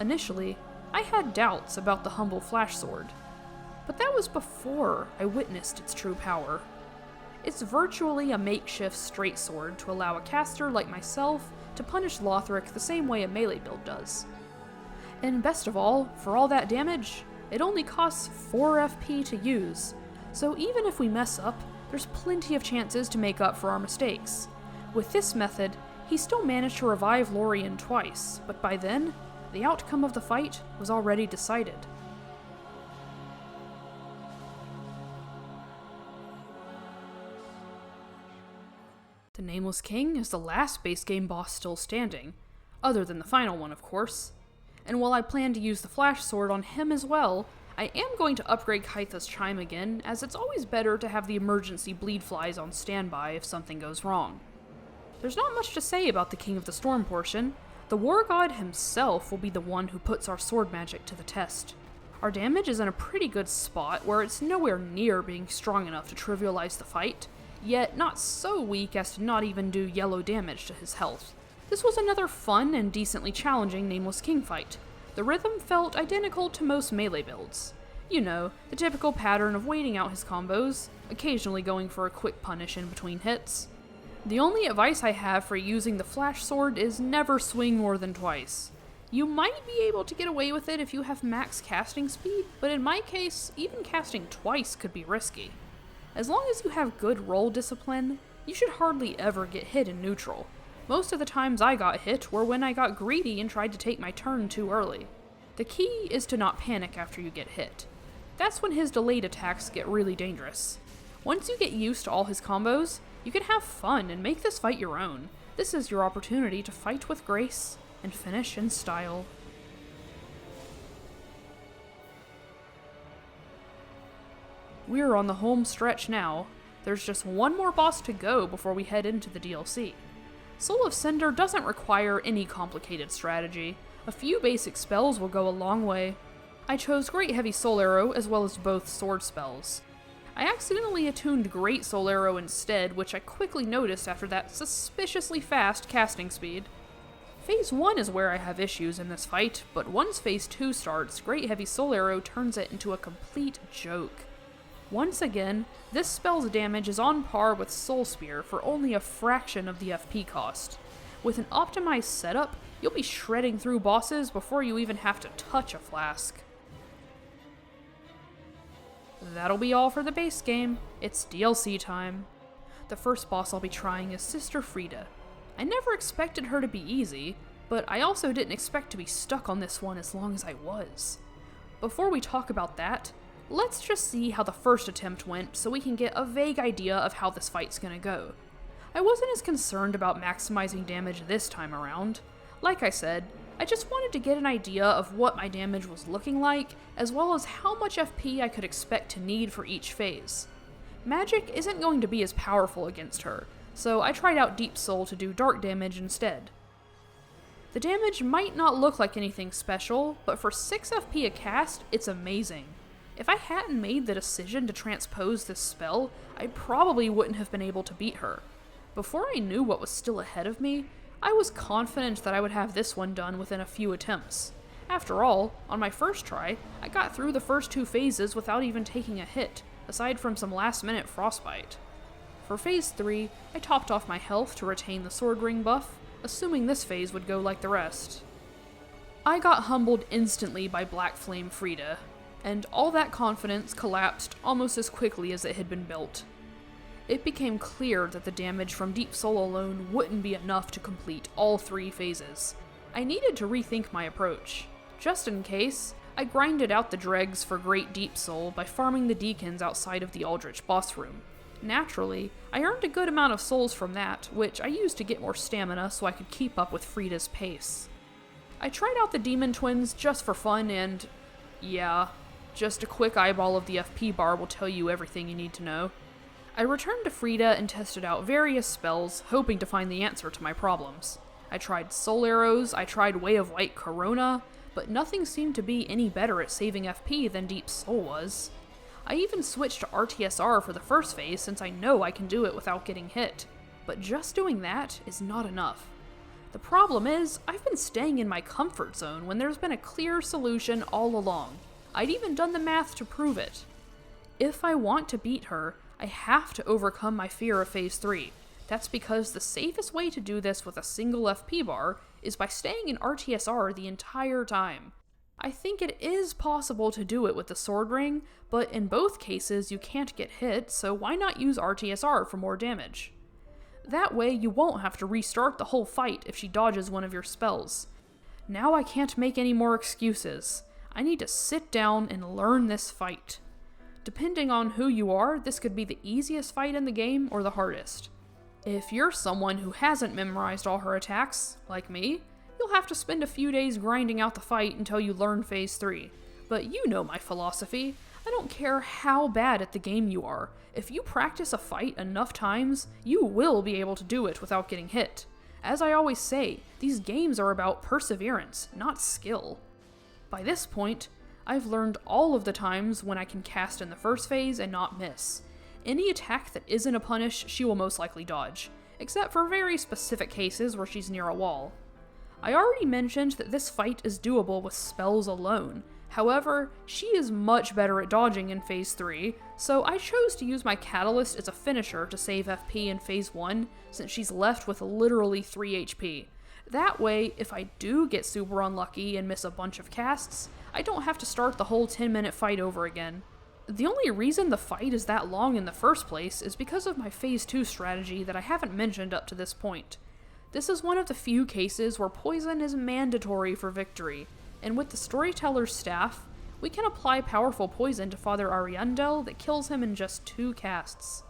Initially, I had doubts about the humble flash sword, but that was before I witnessed its true power. It's virtually a makeshift straight sword to allow a caster like myself to punish Lothric the same way a melee build does. And best of all, for all that damage, it only costs 4 FP to use, so even if we mess up, there's plenty of chances to make up for our mistakes. With this method, he still managed to revive Lorien twice, but by then, the outcome of the fight was already decided. The Nameless King is the last base game boss still standing, other than the final one, of course. And while I plan to use the flash sword on him as well, I am going to upgrade Carthus' Chime again, as it's always better to have the emergency bleed flies on standby if something goes wrong. There's not much to say about the King of the Storm portion. The War God himself will be the one who puts our sword magic to the test. Our damage is in a pretty good spot where it's nowhere near being strong enough to trivialize the fight, yet not so weak as to not even do yellow damage to his health. This was another fun and decently challenging Nameless King fight. The rhythm felt identical to most melee builds. You know, the typical pattern of waiting out his combos, occasionally going for a quick punish in between hits. The only advice I have for using the flash sword is never swing more than twice. You might be able to get away with it if you have max casting speed, but in my case, even casting twice could be risky. As long as you have good roll discipline, you should hardly ever get hit in neutral. Most of the times I got hit were when I got greedy and tried to take my turn too early. The key is to not panic after you get hit. That's when his delayed attacks get really dangerous. Once you get used to all his combos, you can have fun and make this fight your own. This is your opportunity to fight with grace and finish in style. We're on the home stretch now. There's just one more boss to go before we head into the DLC. Soul of Cinder doesn't require any complicated strategy. A few basic spells will go a long way. I chose Great Heavy Soul Arrow as well as both sword spells. I accidentally attuned Great Soul Arrow instead, which I quickly noticed after that suspiciously fast casting speed. Phase 1 is where I have issues in this fight, but once Phase 2 starts, Great Heavy Soul Arrow turns it into a complete joke. Once again, this spell's damage is on par with Soul Spear for only a fraction of the FP cost. With an optimized setup, you'll be shredding through bosses before you even have to touch a flask. That'll be all for the base game. It's DLC time. The first boss I'll be trying is Sister Friede. I never expected her to be easy, but I also didn't expect to be stuck on this one as long as I was. Before we talk about that, let's just see how the first attempt went so we can get a vague idea of how this fight's gonna go. I wasn't as concerned about maximizing damage this time around. Like I said, I just wanted to get an idea of what my damage was looking like, as well as how much FP I could expect to need for each phase. Magic isn't going to be as powerful against her, so I tried out Deep Soul to do dark damage instead. The damage might not look like anything special, but for 6 FP a cast, it's amazing. If I hadn't made the decision to transpose this spell, I probably wouldn't have been able to beat her. Before I knew what was still ahead of me, I was confident that I would have this one done within a few attempts. After all, on my first try, I got through the first 2 phases without even taking a hit, aside from some last-minute frostbite. For phase 3, I topped off my health to retain the sword ring buff, assuming this phase would go like the rest. I got humbled instantly by Black Flame Friede, and all that confidence collapsed almost as quickly as it had been built. it became clear that the damage from Deep Soul alone wouldn't be enough to complete all 3 phases. I needed to rethink my approach. Just in case, I grinded out the dregs for Great Deep Soul by farming the Deacons outside of the Aldrich boss room. Naturally, I earned a good amount of souls from that, which I used to get more stamina so I could keep up with Friede's pace. I tried out the Demon Twins just for fun and, yeah, just a quick eyeball of the FP bar will tell you everything you need to know. I returned to Friede and tested out various spells, hoping to find the answer to my problems. I tried Soul Arrows, I tried Way of White Corona, but nothing seemed to be any better at saving FP than Deep Soul was. I even switched to RTSR for the first phase since I know I can do it without getting hit, but just doing that is not enough. The problem is, I've been staying in my comfort zone when there's been a clear solution all along. I'd even done the math to prove it. If I want to beat her, I have to overcome my fear of Phase 3. That's because the safest way to do this with a single FP bar is by staying in RTSR the entire time. I think it is possible to do it with the Sword Ring, but in both cases you can't get hit, so why not use RTSR for more damage? That way you won't have to restart the whole fight if she dodges one of your spells. Now I can't make any more excuses. I need to sit down and learn this fight. Depending on who you are, this could be the easiest fight in the game or the hardest. If you're someone who hasn't memorized all her attacks, like me, you'll have to spend a few days grinding out the fight until you learn Phase 3. But you know my philosophy. I don't care how bad at the game you are. If you practice a fight enough times, you will be able to do it without getting hit. As I always say, these games are about perseverance, not skill. By this point, I've learned all of the times when I can cast in the first phase and not miss. Any attack that isn't a punish, she will most likely dodge, except for very specific cases where she's near a wall. I already mentioned that this fight is doable with spells alone. However, she is much better at dodging in Phase 3, so I chose to use my Catalyst as a finisher to save FP in Phase 1, since she's left with literally 3 HP. That way, if I do get super unlucky and miss a bunch of casts, I don't have to start the whole 10-minute fight over again. The only reason the fight is that long in the first place is because of my Phase 2 strategy that I haven't mentioned up to this point. This is one of the few cases where poison is mandatory for victory, and with the Storyteller's Staff, we can apply powerful poison to Father Ariandel that kills him in just 2 casts.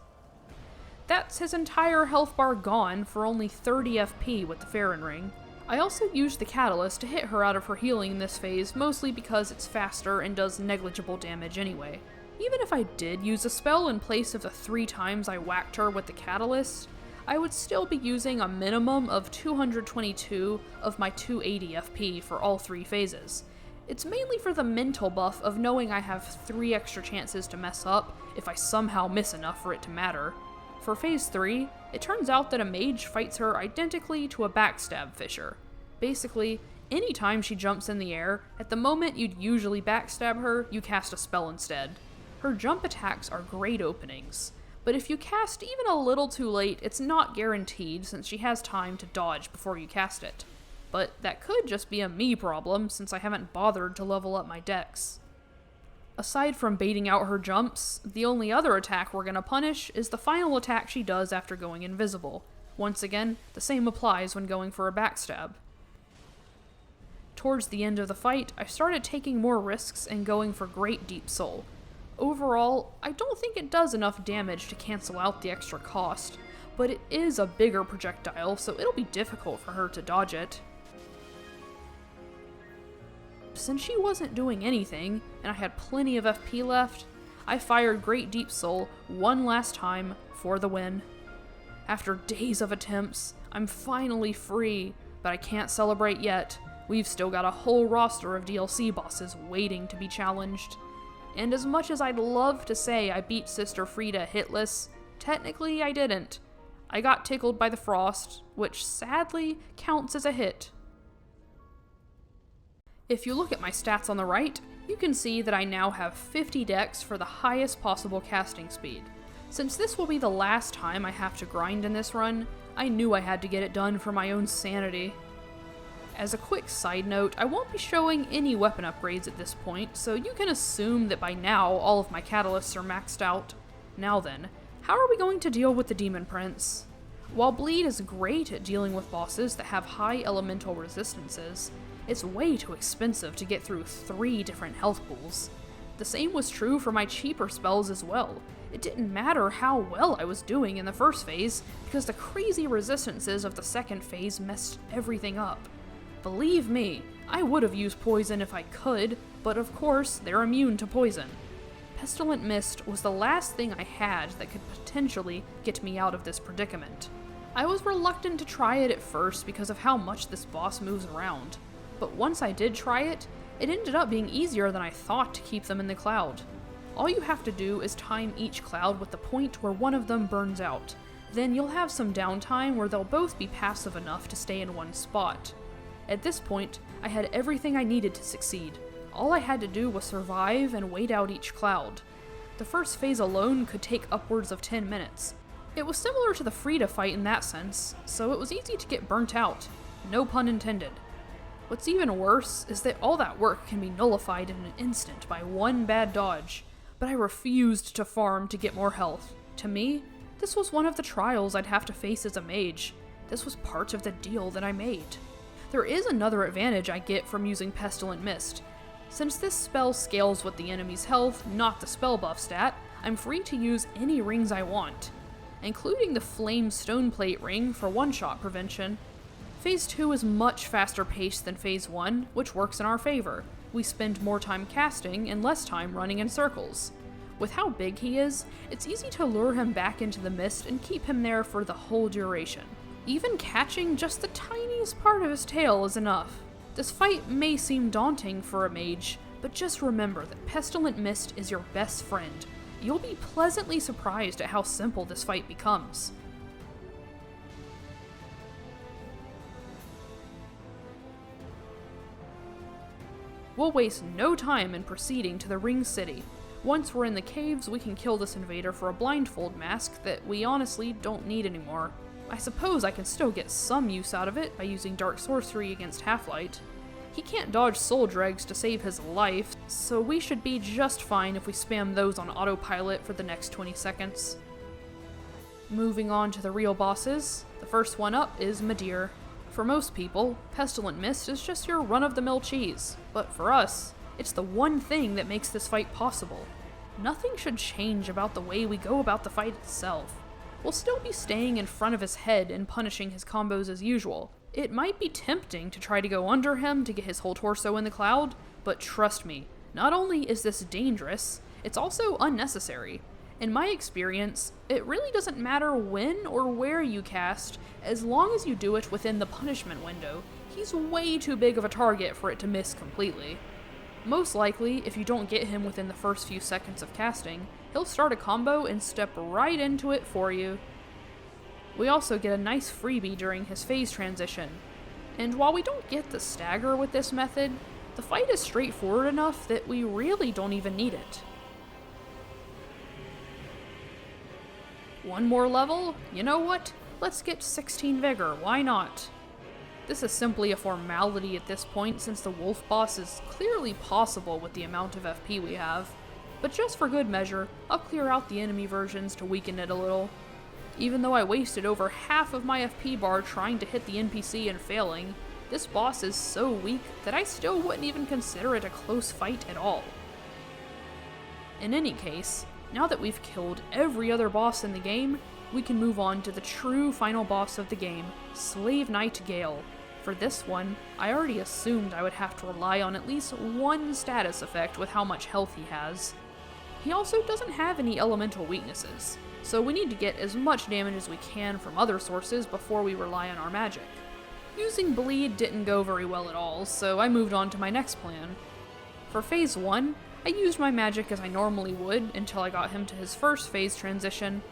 That's his entire health bar gone for only 30 FP with the Farron Ring. I also used the Catalyst to hit her out of her healing in this phase, mostly because it's faster and does negligible damage anyway. Even if I did use a spell in place of the 3 times I whacked her with the Catalyst, I would still be using a minimum of 222 of my 280 FP for all 3 phases. It's mainly for the mental buff of knowing I have 3 extra chances to mess up if I somehow miss enough for it to matter. For Phase 3, it turns out that a mage fights her identically to a backstab fisher. Basically, anytime she jumps in the air, at the moment you'd usually backstab her, you cast a spell instead. Her jump attacks are great openings, but if you cast even a little too late, it's not guaranteed since she has time to dodge before you cast it. But that could just be a me problem since I haven't bothered to level up my dex. Aside from baiting out her jumps, the only other attack we're gonna punish is the final attack she does after going invisible. Once again, the same applies when going for a backstab. Towards the end of the fight, I started taking more risks and going for Great Deep Soul. Overall, I don't think it does enough damage to cancel out the extra cost, but it is a bigger projectile, so it'll be difficult for her to dodge it. Since she wasn't doing anything, and I had plenty of FP left, I fired Great Deep Soul one last time for the win. After days of attempts, I'm finally free, but I can't celebrate yet. We've still got a whole roster of DLC bosses waiting to be challenged. And as much as I'd love to say I beat Sister Friede hitless, technically I didn't. I got tickled by the frost, which sadly counts as a hit. If you look at my stats on the right, you can see that I now have 50 dex for the highest possible casting speed. Since this will be the last time I have to grind in this run, I knew I had to get it done for my own sanity. As a quick side note, I won't be showing any weapon upgrades at this point, so you can assume that by now all of my catalysts are maxed out. Now then, How are we going to deal with the Demon Prince? While Bleed is great at dealing with bosses that have high elemental resistances, it's way too expensive to get through 3 different health pools. The same was true for my cheaper spells as well. It didn't matter how well I was doing in the first phase, because the crazy resistances of the second phase messed everything up. Believe me, I would have used poison if I could, but of course, they're immune to poison. Pestilent Mist was the last thing I had that could potentially get me out of this predicament. I was reluctant to try it at first because of how much this boss moves around, but once I did try it, it ended up being easier than I thought to keep them in the cloud. All you have to do is time each cloud with the point where one of them burns out. Then you'll have some downtime where they'll both be passive enough to stay in one spot. At this point, I had everything I needed to succeed. All I had to do was survive and wait out each cloud. The first phase alone could take upwards of 10 minutes. It was similar to the Friede fight in that sense, so it was easy to get burnt out. No pun intended. What's even worse is that all that work can be nullified in an instant by one bad dodge, but I refused to farm to get more health. To me, this was one of the trials I'd have to face as a mage. This was part of the deal that I made. There is another advantage I get from using Pestilent Mist. Since this spell scales with the enemy's health, not the spell buff stat, I'm free to use any rings I want, including the Flame Stoneplate ring for one-shot prevention. Phase 2 is much faster paced than Phase 1, which works in our favor. We spend more time casting and less time running in circles. With how big he is, it's easy to lure him back into the mist and keep him there for the whole duration. Even catching just the tiniest part of his tail is enough. This fight may seem daunting for a mage, but just remember that Pestilent Mist is your best friend. You'll be pleasantly surprised at how simple this fight becomes. We'll waste no time in proceeding to the Ring City. Once we're in the caves, we can kill this invader for a blindfold mask that we honestly don't need anymore. I suppose I can still get some use out of it by using Dark Sorcery against Half-Light. He can't dodge Soul Dregs to save his life, so we should be just fine if we spam those on autopilot for the next 20 seconds. Moving on to the real bosses, the first one up is Madir. For most people, Pestilent Mist is just your run-of-the-mill cheese, but for us, it's the one thing that makes this fight possible. Nothing should change about the way we go about the fight itself. We'll still be staying in front of his head and punishing his combos as usual. It might be tempting to try to go under him to get his whole torso in the cloud, but trust me, not only is this dangerous, it's also unnecessary. In my experience, it really doesn't matter when or where you cast, as long as you do it within the punishment window. He's way too big of a target for it to miss completely. Most likely, if you don't get him within the first few seconds of casting, he'll start a combo and step right into it for you. We also get a nice freebie during his phase transition. And while we don't get the stagger with this method, the fight is straightforward enough that we really don't even need it. One more level? You know what? Let's get 16 Vigor, why not? This is simply a formality at this point since the wolf boss is clearly possible with the amount of FP we have. But just for good measure, I'll clear out the enemy versions to weaken it a little. Even though I wasted over half of my FP bar trying to hit the NPC and failing, this boss is so weak that I still wouldn't even consider it a close fight at all. In any case, now that we've killed every other boss in the game, we can move on to the true final boss of the game, Slave Knight Gael. For this one, I already assumed I would have to rely on at least one status effect with how much health he has. He also doesn't have any elemental weaknesses, so we need to get as much damage as we can from other sources before we rely on our magic. Using Bleed didn't go very well at all, so I moved on to my next plan. For phase 1, I used my magic as I normally would until I got him to his first phase transition.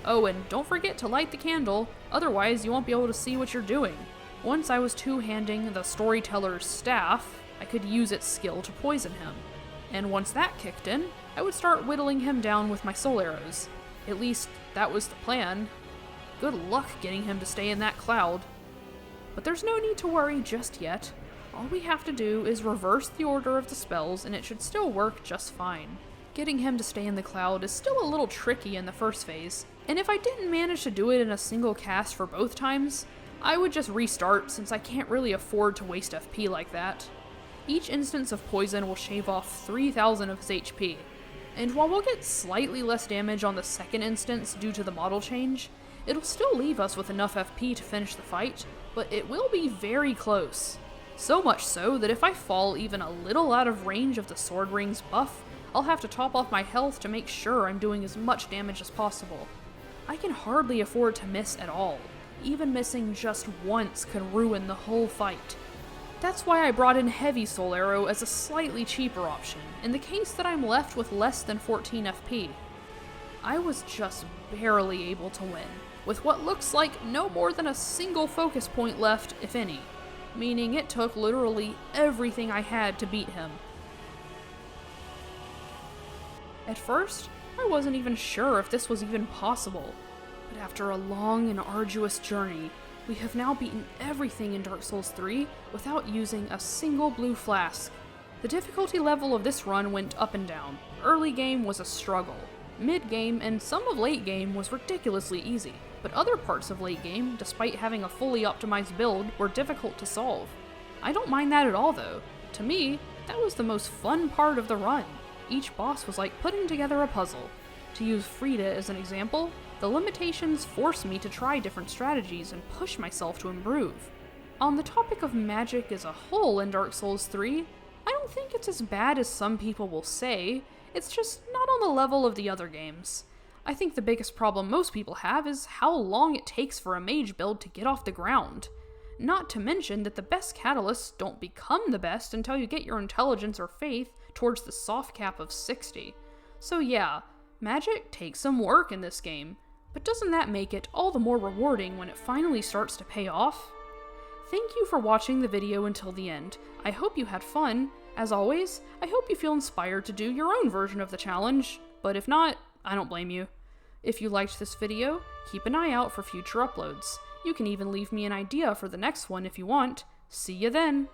Oh, and don't forget to light the candle, otherwise you won't be able to see what you're doing. Once I was two-handing the Storyteller's Staff, I could use its skill to poison him. And once that kicked in, I would start whittling him down with my soul arrows. At least, that was the plan. Good luck getting him to stay in that cloud. But there's no need to worry just yet. All we have to do is reverse the order of the spells and it should still work just fine. Getting him to stay in the cloud is still a little tricky in the first phase, and if I didn't manage to do it in a single cast for both times, I would just restart since I can't really afford to waste FP like that. Each instance of poison will shave off 3,000 of his HP, and while we'll get slightly less damage on the second instance due to the model change, it'll still leave us with enough FP to finish the fight, but it will be very close. So much so that if I fall even a little out of range of the Sword Ring's buff, I'll have to top off my health to make sure I'm doing as much damage as possible. I can hardly afford to miss at all. Even missing just once can ruin the whole fight. That's why I brought in Heavy Soul Arrow as a slightly cheaper option, in the case that I'm left with less than 14 FP. I was just barely able to win, with what looks like no more than a single focus point left, if any, meaning it took literally everything I had to beat him. At first, I wasn't even sure if this was even possible, but after a long and arduous journey, we have now beaten everything in Dark Souls 3 without using a single blue flask. The difficulty level of this run went up and down. Early game was a struggle. Mid-game and some of late game was ridiculously easy, but other parts of late game, despite having a fully optimized build, were difficult to solve. I don't mind that at all though. To me, that was the most fun part of the run. Each boss was like putting together a puzzle. To use Friede as an example, the limitations forced me to try different strategies and push myself to improve. On the topic of magic as a whole in Dark Souls 3, I don't think it's as bad as some people will say, it's just not on the level of the other games. I think the biggest problem most people have is how long it takes for a mage build to get off the ground. Not to mention that the best catalysts don't become the best until you get your intelligence or faith towards the soft cap of 60. So yeah, magic takes some work in this game, but doesn't that make it all the more rewarding when it finally starts to pay off? Thank you for watching the video until the end. I hope you had fun. As always, I hope you feel inspired to do your own version of the challenge, but if not, I don't blame you. If you liked this video, keep an eye out for future uploads. You can even leave me an idea for the next one if you want. See you then!